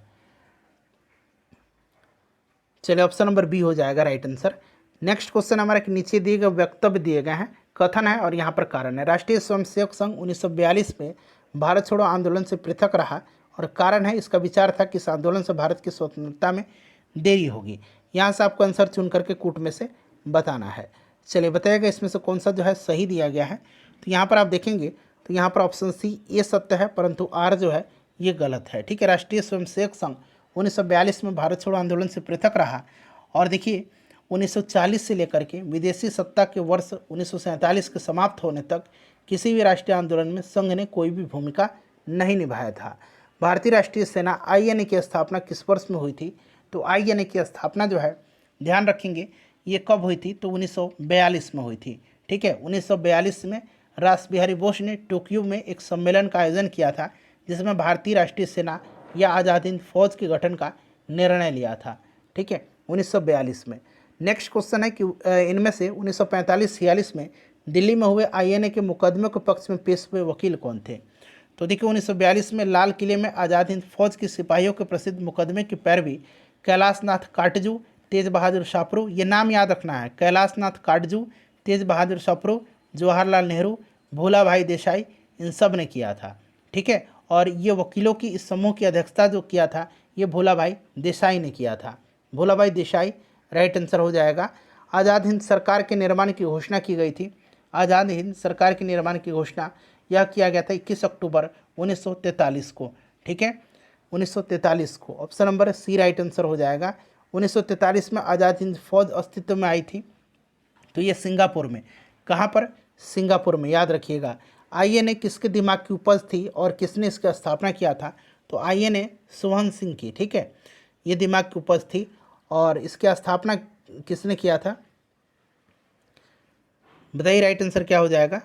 चलिए ऑप्शन नंबर बी हो जाएगा राइट आंसर। नेक्स्ट क्वेश्चन हमारे नीचे दिए गए वक्तव्य दिए गए हैं, कथन है और यहाँ पर कारण है। राष्ट्रीय स्वयंसेवक संघ 1942 में भारत छोड़ो आंदोलन से पृथक रहा और कारण है इसका विचार था कि इस आंदोलन से भारत की स्वतंत्रता में देरी होगी। यहाँ से आपको आंसर चुन करके कूट में से बताना है। चलिए बताइएगा इसमें से कौन सा जो है सही दिया गया है। तो यहाँ पर आप देखेंगे तो यहाँ पर ऑप्शन सी ये सत्य है, परंतु आर जो है ये गलत है, ठीक है। राष्ट्रीय स्वयंसेवक संघ 1942 में भारत छोड़ो आंदोलन से पृथक रहा। और देखिए 1940 से लेकर के विदेशी सत्ता के वर्ष 1947 के समाप्त होने तक किसी भी राष्ट्रीय आंदोलन में संघ ने कोई भी भूमिका नहीं निभाया था। भारतीय राष्ट्रीय सेना INA की स्थापना किस वर्ष में हुई थी। तो INA की स्थापना जो है ध्यान रखेंगे ये कब हुई थी। तो 1942 में हुई थी, ठीक है। 1942 में रास बिहारी बोस ने टोक्यो में एक सम्मेलन का आयोजन किया था जिसमें भारतीय राष्ट्रीय सेना या आज़ाद हिंद फौज के गठन का निर्णय लिया था, ठीक है, 1942 में। नेक्स्ट क्वेश्चन है कि इनमें से 1945-46 में दिल्ली में हुए INA के मुकदमे के पक्ष में पेश हुए वकील कौन थे। तो देखिए 1942 में लाल किले में आज़ाद हिंद फौज के सिपाहियों के प्रसिद्ध मुकदमे की पैरवी कैलाश नाथ काटजू, तेज बहादुर शापरू, ये नाम याद रखना है, कैलाश नाथ काटजू, तेज बहादुर शापरू, जवाहरलाल नेहरू, भोला भाई देसाई, इन सब ने किया था, ठीक है। और ये वकीलों की इस समूह की अध्यक्षता जो किया था ये भोला भाई देसाई ने किया था। भोला भाई देसाई राइट आंसर हो जाएगा। आज़ाद हिंद सरकार के निर्माण की घोषणा की गई थी। आज़ाद हिंद सरकार के निर्माण की घोषणा यह किया गया था 21 अक्टूबर 1943 को, ठीक है, 1943 को। Option number C right answer हो जाएगा। 1943 में आज़ाद हिंद फौज अस्तित्व में आई थी। तो ये सिंगापुर में, कहाँ पर, सिंगापुर में, याद रखिएगा। INA किसके दिमाग की उपज थी और किसने इसका स्थापना किया था। तो INA सुवहन सिंह की, ठीक है, ये दिमाग की उपज थी। और इसकी स्थापना किसने किया था बताइए, राइट आंसर क्या हो जाएगा।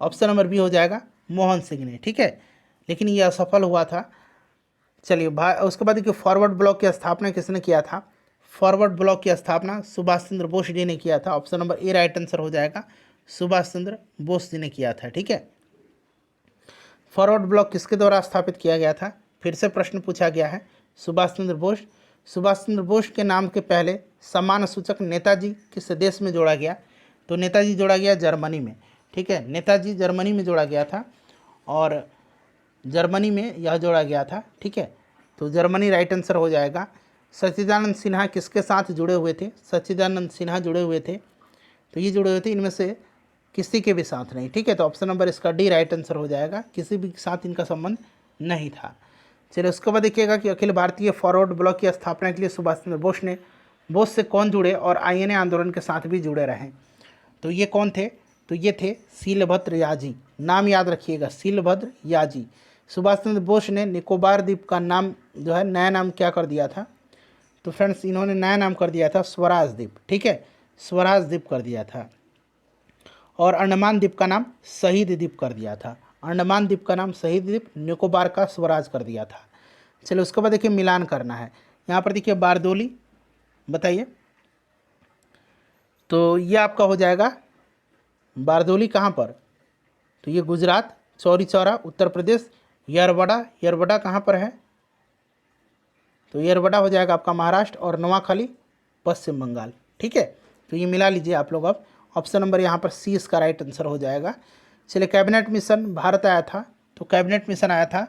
ऑप्शन नंबर बी हो जाएगा, मोहन सिंह ने, ठीक है, लेकिन ये असफल हुआ था। चलिए उसके बाद देखिए फॉरवर्ड ब्लॉक की स्थापना किसने किया था। फॉरवर्ड ब्लॉक की स्थापना सुभाष चंद्र बोस जी ने किया था। Option number A right answer हो जाएगा, सुभाष चंद्र बोस जी ने किया था, ठीक है। फॉरवर्ड ब्लॉक किसके द्वारा स्थापित किया गया था, फिर से प्रश्न पूछा गया है। सुभाष चंद्र बोस। सुभाष चंद्र बोस के नाम के पहले सम्मान सूचक नेताजी किस देश में जोड़ा गया। तो नेताजी जोड़ा गया जर्मनी में, ठीक है, नेताजी जर्मनी में जोड़ा गया था और जर्मनी में यह जोड़ा गया था, ठीक है। तो जर्मनी राइट आंसर हो जाएगा। सच्चिदानंद सिन्हा किसके साथ जुड़े हुए थे। सच्चिदानंद सिन्हा जुड़े हुए थे, तो ये जुड़े हुए थे इनमें से किसी के भी साथ नहीं, ठीक है। तो ऑप्शन नंबर इसका डी राइट आंसर हो जाएगा, किसी भी साथ इनका संबंध नहीं था। चलिए उसके बाद देखिएगा कि अखिल भारतीय फॉरवर्ड ब्लॉक की स्थापना के लिए सुभाष चंद्र बोस से कौन जुड़े और आईएनए आंदोलन के साथ भी जुड़े रहे। तो ये कौन थे, तो ये थे सीलभद्र याजी। नाम याद रखिएगा, सीलभद्र याजी। सुभाष चंद्र बोस ने निकोबार द्वीप का नाम जो है नया नाम क्या कर दिया था, तो फ्रेंड्स इन्होंने नया नाम कर दिया था स्वराज द्वीप। ठीक है, स्वराज द्वीप कर दिया था। और अंडमान द्वीप का नाम शहीद द्वीप कर दिया था। अंडमान द्वीप का नाम शहीद द्वीप, निकोबार का स्वराज कर दिया था। चलिए उसके बाद देखिए मिलान करना है। यहाँ पर देखिए बारदोली, बताइए, तो ये आपका हो जाएगा बारदोली कहाँ पर, तो ये गुजरात, चौरी चौरा उत्तर प्रदेश, यरवड़ा कहाँ पर है, तो यरवड़ा हो जाएगा आपका महाराष्ट्र, और नवाखाली पश्चिम बंगाल। ठीक है, तो ये मिला लीजिए आप लोग। अब ऑप्शन नंबर यहाँ पर सी इसका राइट आंसर हो जाएगा। चलिए कैबिनेट मिशन भारत आया था, तो कैबिनेट मिशन आया था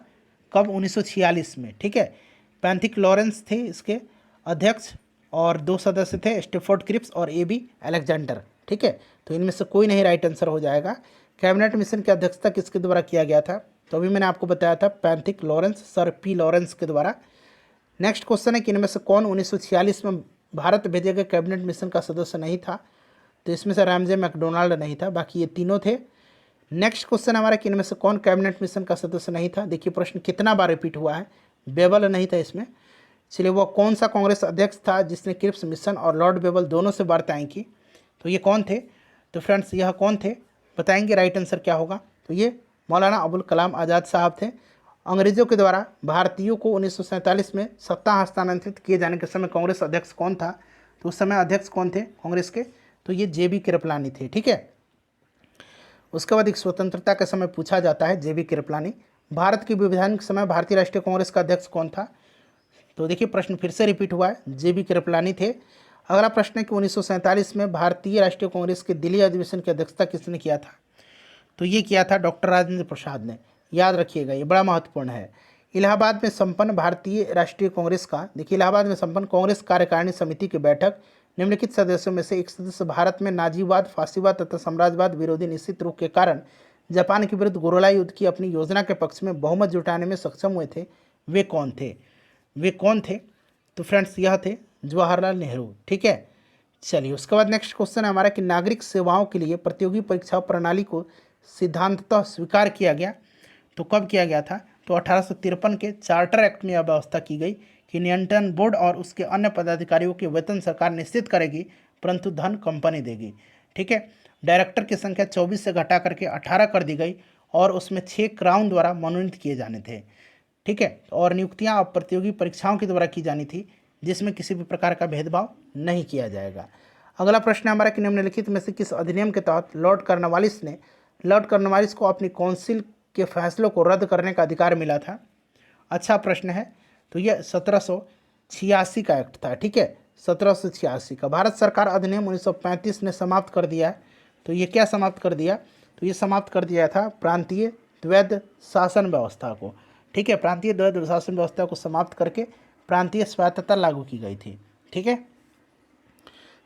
कब, 1946 में। ठीक है, पैंथिक लॉरेंस थे इसके अध्यक्ष, और 2 सदस्य थे, स्टेफोर्ड क्रिप्स और AB अलेक्जेंडर। ठीक है, तो इनमें से कोई नहीं राइट आंसर हो जाएगा। कैबिनेट मिशन की अध्यक्षता किसके द्वारा किया गया था, तो अभी मैंने आपको बताया था Pethick Lawrence, sir P Lawrence के द्वारा। नेक्स्ट क्वेश्चन है कि इनमें से कौन 1946 में भारत भेजे गए कैबिनेट मिशन का सदस्य नहीं था, तो इसमें से रैमजे मैकडोनाल्ड नहीं था, बाकी ये तीनों थे। नेक्स्ट क्वेश्चन हमारा कि इनमें से कौन कैबिनेट मिशन का सदस्य नहीं था। देखिए प्रश्न कितना बार रिपीट हुआ है, बेबल नहीं था इसमें। चलिए वो कौन सा कांग्रेस अध्यक्ष था जिसने क्रिप्स मिशन और लॉर्ड बेबल दोनों से वार्ताएं की, तो ये कौन थे, तो फ्रेंड्स यह कौन थे, बताएंगे राइट आंसर क्या होगा, तो ये मौलाना अबुल कलाम आज़ाद साहब थे। अंग्रेजों के द्वारा भारतीयों को 1947 में सत्ता हस्तांतरित किए जाने के समय कांग्रेस अध्यक्ष कौन था, तो उस समय अध्यक्ष कौन थे कांग्रेस के, तो ये JB कृपलानी थे। ठीक है, उसके बाद एक स्वतंत्रता के समय पूछा जाता है JB कृपलानी। भारत के विभाजन के समय भारतीय राष्ट्रीय कांग्रेस का अध्यक्ष कौन था, तो देखिए प्रश्न फिर से रिपीट हुआ है, JB कृपलानी थे। अगला प्रश्न है कि 1947 में भारतीय राष्ट्रीय कांग्रेस के दिल्ली अधिवेशन की अध्यक्षता किसने किया था, तो ये किया था डॉक्टर राजेंद्र प्रसाद ने। याद रखिएगा, ये बड़ा महत्वपूर्ण है। इलाहाबाद में संपन्न भारतीय राष्ट्रीय कांग्रेस का, देखिए इलाहाबाद में संपन्न कांग्रेस कार्यकारिणी समिति की बैठक निम्नलिखित सदस्यों में से एक सदस्य भारत में नाजीवाद, फांसीवाद तथा साम्राज्यवाद विरोधी निश्चित रूप के कारण जापान के विरुद्ध गोरिल्ला युद्ध की अपनी योजना के पक्ष में बहुमत जुटाने में सक्षम हुए थे, वे कौन थे, तो फ्रेंड्स यह थे जवाहरलाल नेहरू। ठीक है, चलिए उसके बाद नेक्स्ट क्वेश्चन है हमारा कि नागरिक सेवाओं के लिए प्रतियोगी परीक्षा प्रणाली को सिद्धांततः स्वीकार किया गया, तो कब किया गया था, तो 1853 के चार्टर एक्ट में यह व्यवस्था की गई कि नियंत्रण बोर्ड और उसके अन्य पदाधिकारियों के वेतन सरकार निश्चित करेगी, परंतु धन कंपनी देगी। ठीक है, डायरेक्टर की संख्या 24 से घटा करके 18 कर दी गई, और उसमें 6 क्राउन द्वारा मनोनीत किए जाने थे। ठीक है, और नियुक्तियां अब प्रतियोगी परीक्षाओं के द्वारा की जानी थी, जिसमें किसी भी प्रकार का भेदभाव नहीं किया जाएगा। अगला प्रश्न हमारा कि निम्नलिखित में से किस अधिनियम के तहत लॉर्ड कॉर्नवालिस को अपनी काउंसिल के फैसलों को रद्द करने का अधिकार मिला था। अच्छा प्रश्न है, तो यह 1786 का एक्ट था। ठीक है, 1786 का। भारत सरकार अधिनियम 1935 ने समाप्त कर दिया है, तो ये क्या समाप्त कर दिया, तो ये समाप्त कर दिया था प्रांतीय द्वैध शासन व्यवस्था को। ठीक है, प्रांतीय द्वैध शासन व्यवस्था को समाप्त करके प्रांतीय स्वायत्तता लागू की गई थी। ठीक है,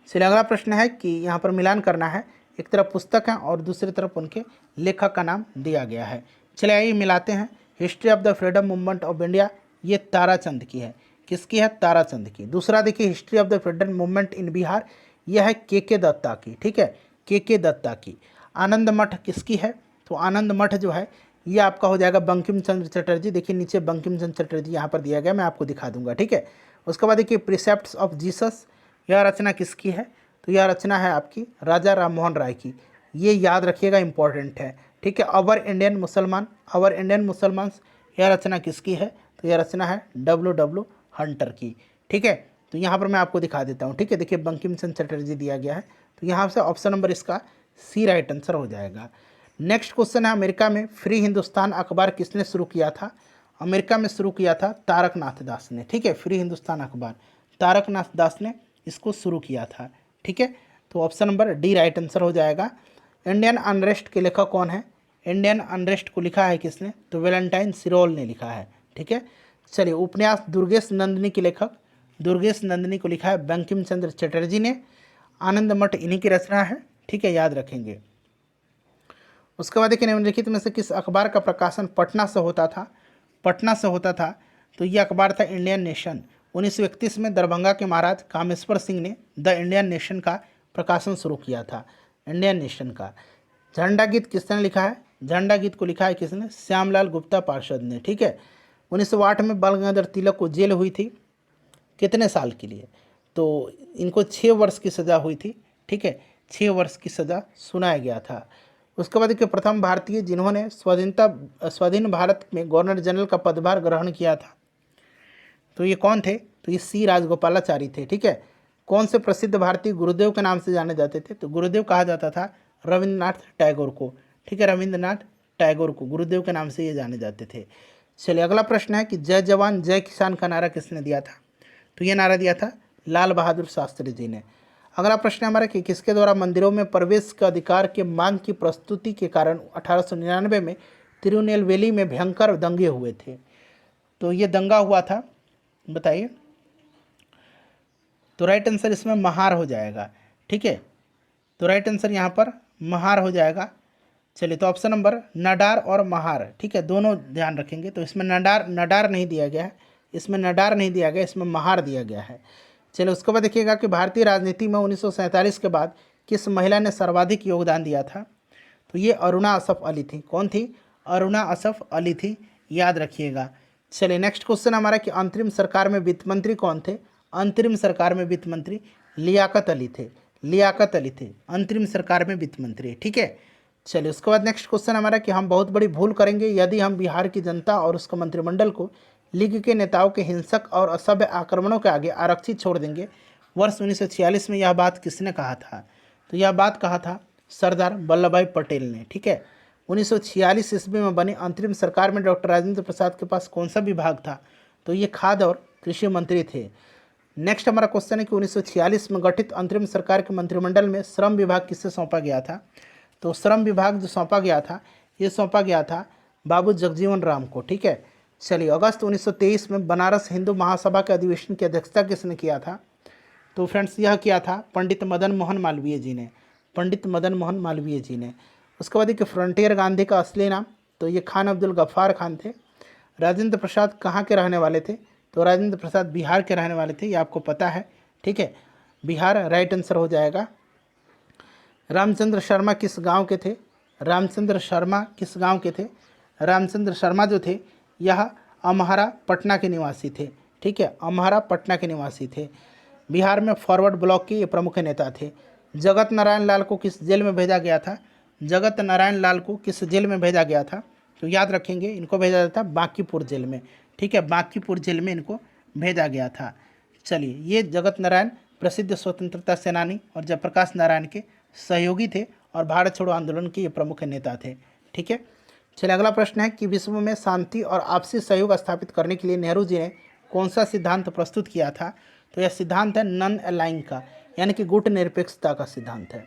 चलिए अगला प्रश्न है कि यहाँ पर मिलान करना है, एक तरफ पुस्तक है और दूसरी तरफ उनके लेखक का नाम दिया गया है। चलिए आइए मिलाते हैं। History of the freedom movement of India, ये ताराचंद की है। किसकी है, ताराचंद की। दूसरा देखिए history of the freedom movement in Bihar, यह है के दत्ता की। ठीक है, के दत्ता की। आनंद मठ किसकी है, तो आनंद मठ जो है ये आपका हो जाएगा बंकिम चंद्र चटर्जी। देखिए नीचे बंकिम चंद्र चटर्जी यहाँ पर दिया गया, मैं आपको दिखा दूंगा। ठीक है, उसके बाद देखिए प्रिसेप्ट्स ऑफ जीसस, यह रचना किसकी है, तो यह रचना है आपकी राजा राम मोहन राय की। ये याद रखिएगा, इंपॉर्टेंट है। ठीक है, अवर इंडियन मुसलमान, यह रचना किसकी है, तो यह रचना है W हंटर की। ठीक है, तो यहाँ पर मैं आपको दिखा देता हूँ। ठीक है, देखिए बंकिम चंद्र चटर्जी दिया गया है, तो यहाँ से ऑप्शन नंबर इसका सी राइट आंसर हो जाएगा। नेक्स्ट क्वेश्चन है अमेरिका में फ्री हिंदुस्तान अखबार किसने शुरू किया था, अमेरिका में शुरू किया था तारकनाथ दास ने। ठीक है, फ्री हिंदुस्तान अखबार तारकनाथ दास ने इसको शुरू किया था। ठीक है, तो option number D right answer हो जाएगा। इंडियन अनरेस्ट के लेखक कौन है, इंडियन अनरेस्ट को लिखा है किसने, तो वैलेंटाइन सिरोल ने लिखा है। ठीक है, चलिए उपन्यास दुर्गेश नंदिनी के लेखक दुर्गेश नंदिनी को लिखा है बंकिम चंद्र चटर्जी ने। आनंद मठ इन्हीं की रचना है। ठीक है, याद रखेंगे। उसके बाद देखिए निम्नलिखित में से किस अखबार का प्रकाशन पटना से होता था, पटना से होता था। तो ये अखबार था इंडियन नेशन। 1931 में दरभंगा के महाराज कामेश्वर सिंह ने द इंडियन नेशन का प्रकाशन शुरू किया था, इंडियन नेशन का। झंडा गीत किसने लिखा है? झंडा गीत को लिखा है किसने? श्यामलाल गुप्ता पार्षद ने। ठीक है। 1908 में बाल गंगाधर तिलक को जेल हुई थी, कितने साल के लिए? तो इनको 6 वर्ष की सज़ा हुई थी। ठीक है, 6 वर्ष की सज़ा सुनाया गया था। उसके बाद के प्रथम भारतीय जिन्होंने स्वाधीन भारत में गवर्नर जनरल का पदभार ग्रहण किया था, तो ये कौन थे? तो ये सी राजगोपालाचारी थे। ठीक है। कौन से प्रसिद्ध भारतीय गुरुदेव के नाम से जाने जाते थे? तो गुरुदेव कहा जाता था रविंद्रनाथ टैगोर को। ठीक है, रविंद्रनाथ टैगोर को गुरुदेव के नाम से ये जाने जाते थे। चलिए अगला प्रश्न है कि जय जवान जय किसान का नारा किसने दिया था? तो ये नारा दिया था लाल बहादुर शास्त्री जी ने। अगला प्रश्न हमारा कि किसके द्वारा मंदिरों में प्रवेश के अधिकार के मांग की प्रस्तुति के कारण 1899 में तिरुनेलवेली में भयंकर दंगे हुए थे? तो ये दंगा हुआ था, बताइए। तो राइट आंसर इसमें महार हो जाएगा। ठीक है, तो राइट आंसर यहाँ पर महार हो जाएगा। चलिए तो ऑप्शन नंबर नडार और महार, ठीक है, दोनों ध्यान रखेंगे। तो इसमें नडार नहीं दिया गया है, इसमें नडार नहीं दिया गया, इसमें महार दिया गया है। चलिए उसके बाद देखिएगा कि भारतीय राजनीति में 1947 के बाद किस महिला ने सर्वाधिक योगदान दिया था? तो ये अरुणा असफ अली थी। कौन थी? अरुणा असफ अली थी, याद रखिएगा। चलिए नेक्स्ट क्वेश्चन हमारा कि अंतरिम सरकार में वित्त मंत्री कौन थे? अंतरिम सरकार में वित्त मंत्री लियाकत अली थे, लियाकत अली थे अंतरिम सरकार में वित्त मंत्री। ठीक है। चलिए उसके बाद नेक्स्ट क्वेश्चन हमारा कि हम बहुत बड़ी भूल करेंगे यदि हम बिहार की जनता और उसके मंत्रिमंडल को लीग के नेताओं के हिंसक और असभ्य आक्रमणों के आगे आरक्षित छोड़ देंगे। वर्ष 1946 में यह बात किसने कहा था? तो यह बात कहा था सरदार वल्लभ भाई पटेल ने। ठीक है। 1946 ईस्वी में बनी अंतरिम सरकार में डॉक्टर राजेंद्र प्रसाद के पास कौन सा विभाग था? तो ये खाद्य और कृषि मंत्री थे। नेक्स्ट हमारा क्वेश्चन है कि 1946 में गठित अंतरिम सरकार के मंत्रिमंडल में श्रम विभाग किससे सौंपा गया था? तो श्रम विभाग जो सौंपा गया था, ये सौंपा गया था बाबू जगजीवन राम को। ठीक है। चलिए अगस्त 1923 में बनारस हिंदू महासभा के अधिवेशन की अध्यक्षता किसने किया था? तो फ्रेंड्स यह किया था पंडित मदन मोहन मालवीय जी ने, पंडित मदन मोहन मालवीय जी ने। उसके बाद कि फ्रंटियर गांधी का असली नाम? तो ये खान अब्दुल गफ्फार खान थे। राजेंद्र प्रसाद कहाँ के रहने वाले थे? तो राजेंद्र प्रसाद बिहार के रहने वाले थे, ये आपको पता है। ठीक है, बिहार राइट आंसर हो जाएगा। रामचंद्र शर्मा किस गांव के थे? रामचंद्र शर्मा किस गांव के थे? रामचंद्र शर्मा जो थे यह अमहारा पटना के निवासी थे। ठीक है, अमहारा पटना के निवासी थे। बिहार में फॉरवर्ड ब्लॉक के ये प्रमुख नेता थे। जगत नारायण लाल को किस जेल में भेजा गया था? जगत नारायण लाल को किस जेल में भेजा गया था? तो याद रखेंगे इनको भेजा जाता बांकीपुर जेल में। ठीक है, बांकीपुर जेल में इनको भेजा गया था। चलिए ये जगत नारायण प्रसिद्ध स्वतंत्रता सेनानी और जयप्रकाश नारायण के सहयोगी थे और भारत छोड़ो आंदोलन के ये प्रमुख नेता थे। ठीक है। चलिए अगला प्रश्न है कि विश्व में शांति और आपसी सहयोग स्थापित करने के लिए नेहरू जी ने कौन सा सिद्धांत प्रस्तुत किया था? तो यह सिद्धांत है नॉन अलाइंग का, यानी कि गुट निरपेक्षता का सिद्धांत है।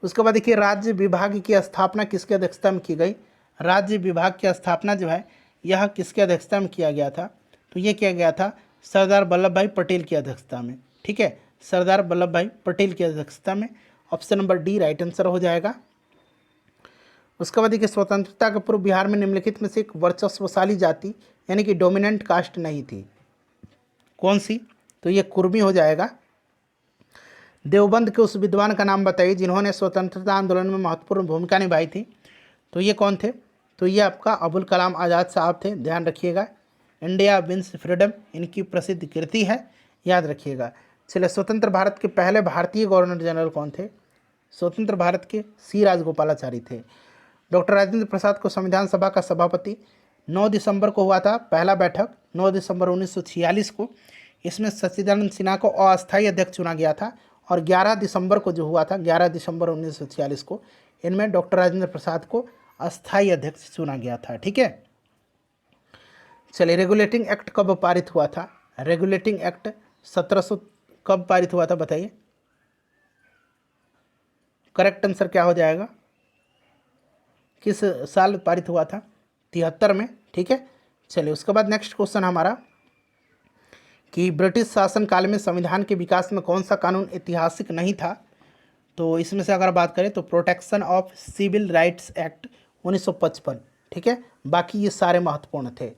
उसके बाद देखिए राज्य विभाग की स्थापना किसके अध्यक्षता में की गई? राज्य विभाग की स्थापना जो है यह किसके अध्यक्षता में किया गया था? तो ये किया गया था सरदार वल्लभ भाई पटेल की अध्यक्षता में। ठीक है, सरदार वल्लभ भाई पटेल की अध्यक्षता में। Option number D right answer हो जाएगा। उसके बाद देखिए स्वतंत्रता के पूर्व बिहार में निम्नलिखित में से एक वर्चस्वशाली जाति यानी कि डोमिनेंट कास्ट नहीं थी, कौन सी? तो ये कुर्मी हो जाएगा। देवबंद के उस विद्वान का नाम बताइए जिन्होंने स्वतंत्रता आंदोलन में महत्वपूर्ण भूमिका निभाई थी। तो ये कौन थे? तो ये आपका अबुल कलाम आज़ाद साहब थे, ध्यान रखिएगा। इंडिया विंस फ्रीडम इनकी प्रसिद्ध कृति है, याद रखिएगा। चलिए स्वतंत्र भारत के पहले भारतीय गवर्नर जनरल कौन थे? स्वतंत्र भारत के सी राजगोपालाचारी थे। डॉक्टर राजेंद्र प्रसाद को संविधान सभा का सभापति 9 दिसंबर को हुआ था पहला बैठक, 9 दिसंबर 1946 को। इसमें सच्चिदानंद सिन्हा को अस्थायी अध्यक्ष चुना गया था और 11 दिसंबर को जो हुआ था 11 दिसंबर 1946 को इनमें डॉक्टर राजेंद्र प्रसाद को अस्थायी अध्यक्ष चुना गया था। ठीक है। चलिए रेगुलेटिंग एक्ट कब पारित हुआ था? रेगुलेटिंग एक्ट 1700 कब पारित हुआ था बताइए? करेक्ट आंसर क्या हो जाएगा? किस साल पारित हुआ था? 73 में। ठीक है। चलिए उसके बाद नेक्स्ट क्वेश्चन हमारा कि ब्रिटिश शासन काल में संविधान के विकास में कौन सा कानून ऐतिहासिक नहीं था? तो इसमें से अगर बात करें तो protection of civil rights act 1955, ठीक है, बाकी ये सारे महत्वपूर्ण थे।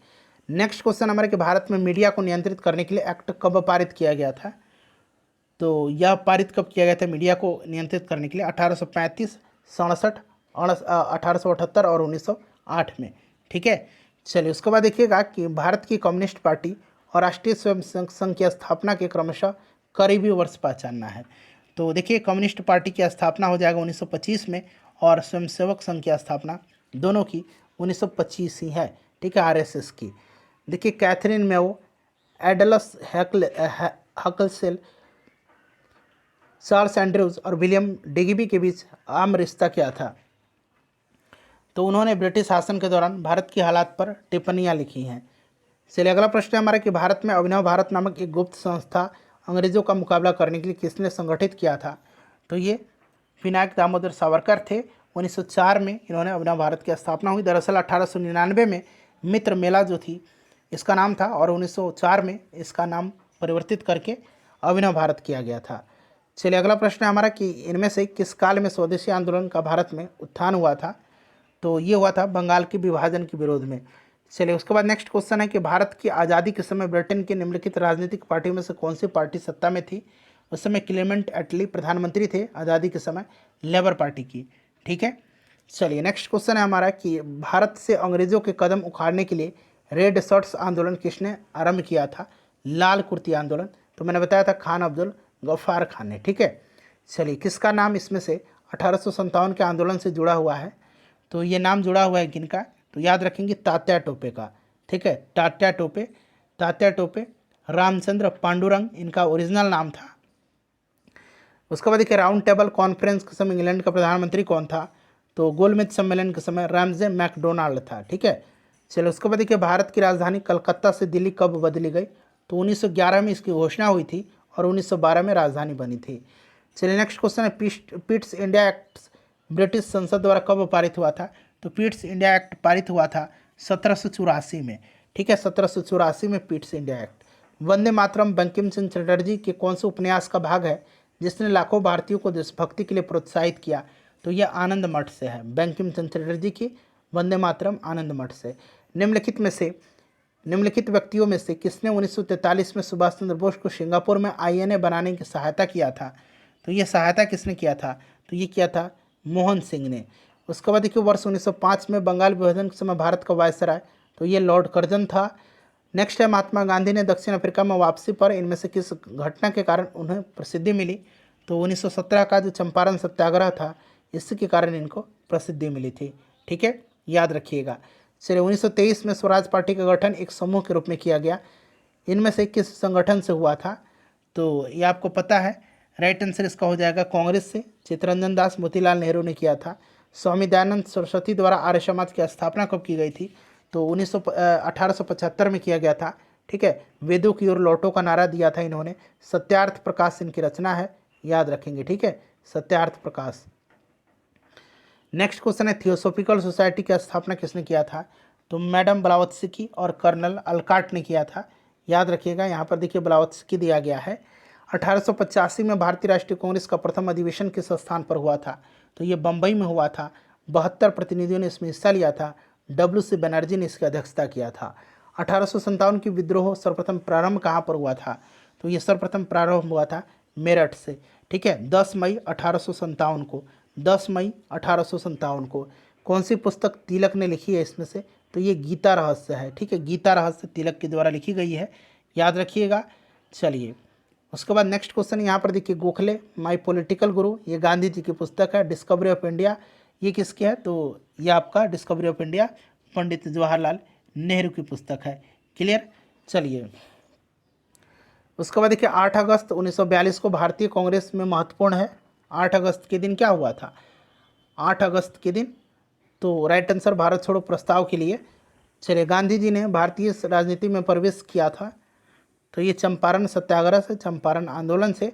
नेक्स्ट क्वेश्चन हमारे कि भारत में मीडिया को नियंत्रित करने के लिए एक्ट कब पारित किया गया था? तो यह पारित कब किया गया था मीडिया को नियंत्रित करने के लिए? 1835, 67, 1878 और 1908 में। ठीक है, चलिए उसके बाद देखिएगा कि भारत की कम्युनिस्ट पार्टी और राष्ट्रीय स्वयं संघ की स्थापना के क्रमशः करीबी वर्ष पहचानना है। तो देखिए कम्युनिस्ट पार्टी की स्थापना हो जाएगा 1925 में और स्वयंसेवक संघ की स्थापना दोनों की 1925 ही है। ठीक है, आरएसएस की। देखिए कैथरीन मेओ, एडलस हकलसेल, चार्ल्स एंड्रयूज और विलियम डिग्बी के बीच आम रिश्ता क्या था? तो उन्होंने ब्रिटिश शासन के दौरान भारत की हालात पर टिप्पणियां लिखी हैं। चलिए अगला प्रश्न हमारा कि भारत में अभिनव भारत नामक एक गुप्त संस्था अंग्रेजों का मुकाबला करने के लिए किसने संगठित किया था? तो ये विनायक दामोदर सावरकर थे। 1904 में इन्होंने अभिनव भारत की स्थापना हुई। दरअसल 1899 में मित्र मेला जो थी इसका नाम था और 1904 में इसका नाम परिवर्तित करके अभिनव भारत किया गया था। चलिए अगला प्रश्न है हमारा कि इनमें से किस काल में स्वदेशी आंदोलन का भारत में उत्थान हुआ था? तो ये हुआ था बंगाल के विभाजन के विरोध में। चलिए उसके बाद नेक्स्ट क्वेश्चन है कि भारत की आज़ादी के समय ब्रिटेन की निम्नलिखित राजनीतिक पार्टियों में से कौन सी पार्टी सत्ता में थी? उस समय क्लेमेंट एटली प्रधानमंत्री थे आज़ादी के समय, लेबर पार्टी की। ठीक है, चलिए नेक्स्ट क्वेश्चन है हमारा कि भारत से अंग्रेजों के कदम उखाड़ने के लिए रेड शर्ट्स आंदोलन किसने आरंभ किया था? लाल कुर्ती आंदोलन। तो मैंने बताया था खान अब्दुल गफ्फार खान ने। ठीक है, चलिए किसका नाम इसमें से 1857 के आंदोलन से जुड़ा हुआ है? तो ये नाम जुड़ा हुआ है किनका? तो याद रखेंगे तात्या टोपे का। ठीक है, तात्या टोपे रामचंद्र पांडुरंग इनका ओरिजिनल नाम था। उसके बाद देखिए राउंड टेबल कॉन्फ्रेंस के समय इंग्लैंड का प्रधानमंत्री कौन था? तो गोलमेज सम्मेलन के समय रैमजे मैकडोनाल्ड था। ठीक है, चलो उसके बाद देखिए भारत की राजधानी कलकत्ता से दिल्ली कब बदली गई? तो 1911 में इसकी घोषणा हुई थी और 1912 में राजधानी बनी थी। चलिए नेक्स्ट क्वेश्चन है पिट्स इंडिया एक्ट ब्रिटिश संसद द्वारा कब पारित हुआ था? तो पिट्स इंडिया एक्ट पारित हुआ था 1784 में। ठीक है, 1784 में Pitt's India act. Vande Mataram Bankim Chandra Chatterjee के कौन से उपन्यास का भाग है जिसने लाखों भारतीयों को देशभक्ति के लिए प्रोत्साहित किया? तो यह आनंद मठ से है, बंकिम चंद्र चटर्जी की वंदे मातरम आनंद मठ से। निम्नलिखित व्यक्तियों में से किसने 1943 में सुभाष चंद्र बोस को सिंगापुर में आईएनए बनाने की सहायता किया था? तो ये सहायता किसने किया था? तो ये किया था मोहन सिंह ने। उसके बाद देखिए वर्ष 1905 में बंगाल विभाजन के समय भारत का वायसराय, तो ये लॉर्ड कर्जन था। नेक्स्ट है महात्मा गांधी ने दक्षिण अफ्रीका में वापसी पर इनमें से किस घटना के कारण उन्हें प्रसिद्धि मिली? तो 1917 का जो चंपारण सत्याग्रह था इसके कारण इनको प्रसिद्धि मिली थी। ठीक है, याद रखिएगा। चलिए 1923 में स्वराज पार्टी का गठन एक समूह के रूप में किया गया। इनमें से किस संगठन से हुआ था? तो ये आपको पता है, राइट आंसर इसका हो जाएगा कांग्रेस से। चित्तरंजन दास मोतीलाल नेहरू ने किया था। स्वामी दयानंद सरस्वती द्वारा आर्य समाज की स्थापना कब की गई थी? तो 1875 में किया गया था। ठीक है, वेदों की ओर लौटो का नारा दिया था इन्होंने। सत्यार्थ प्रकाश इनकी रचना है, याद रखेंगे। ठीक है, सत्यार्थ प्रकाश। नेक्स्ट क्वेश्चन है थियोसॉफिकल सोसाइटी की स्थापना किसने किया था? तो मैडम ब्लावत्स्की और कर्नल अलकाट ने किया था, याद रखिएगा। यहाँ पर देखिए ब्लावत्स्की दिया गया है। 1885 में भारतीय राष्ट्रीय कांग्रेस का प्रथम अधिवेशन किस स्थान पर हुआ था? तो ये बम्बई में हुआ था। 72 प्रतिनिधियों ने इसमें हिस्सा लिया था। WC बनर्जी ने इसकी अध्यक्षता किया था। 1857 की विद्रोह सर्वप्रथम प्रारंभ कहाँ पर हुआ था? तो ये सर्वप्रथम प्रारंभ हुआ था मेरठ से। ठीक है, 10 मई 1857 को। 10 मई 1857 को। कौन सी पुस्तक तिलक ने लिखी है इसमें से? तो ये गीता रहस्य है। ठीक है, गीता रहस्य तिलक के द्वारा लिखी गई है, याद रखिएगा। चलिए उसके बाद नेक्स्ट क्वेश्चन यहाँ पर देखिए गोखले माय पॉलिटिकल गुरु, ये गांधी जी की पुस्तक है। डिस्कवरी ऑफ इंडिया ये किसकी है? तो ये आपका discovery of India Pandit Jawaharlal Nehru की पुस्तक है। क्लियर। चलिए उसके बाद देखिए 8 अगस्त 1942 को भारतीय कांग्रेस में महत्वपूर्ण है। 8 अगस्त के दिन क्या हुआ था? 8 अगस्त के दिन तो राइट आंसर भारत छोड़ो प्रस्ताव के लिए। चलिए गांधी जी ने भारतीय राजनीति में प्रवेश किया था, तो ये चंपारण सत्याग्रह से, चंपारण आंदोलन से।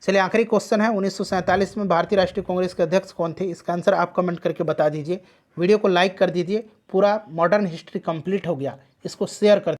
चलिए आखिरी क्वेश्चन है 1947 में भारतीय राष्ट्रीय कांग्रेस के अध्यक्ष कौन थे? इसका आंसर आप कमेंट करके बता दीजिए। वीडियो को लाइक कर दीजिए। पूरा मॉडर्न हिस्ट्री कंप्लीट हो गया, इसको शेयर कर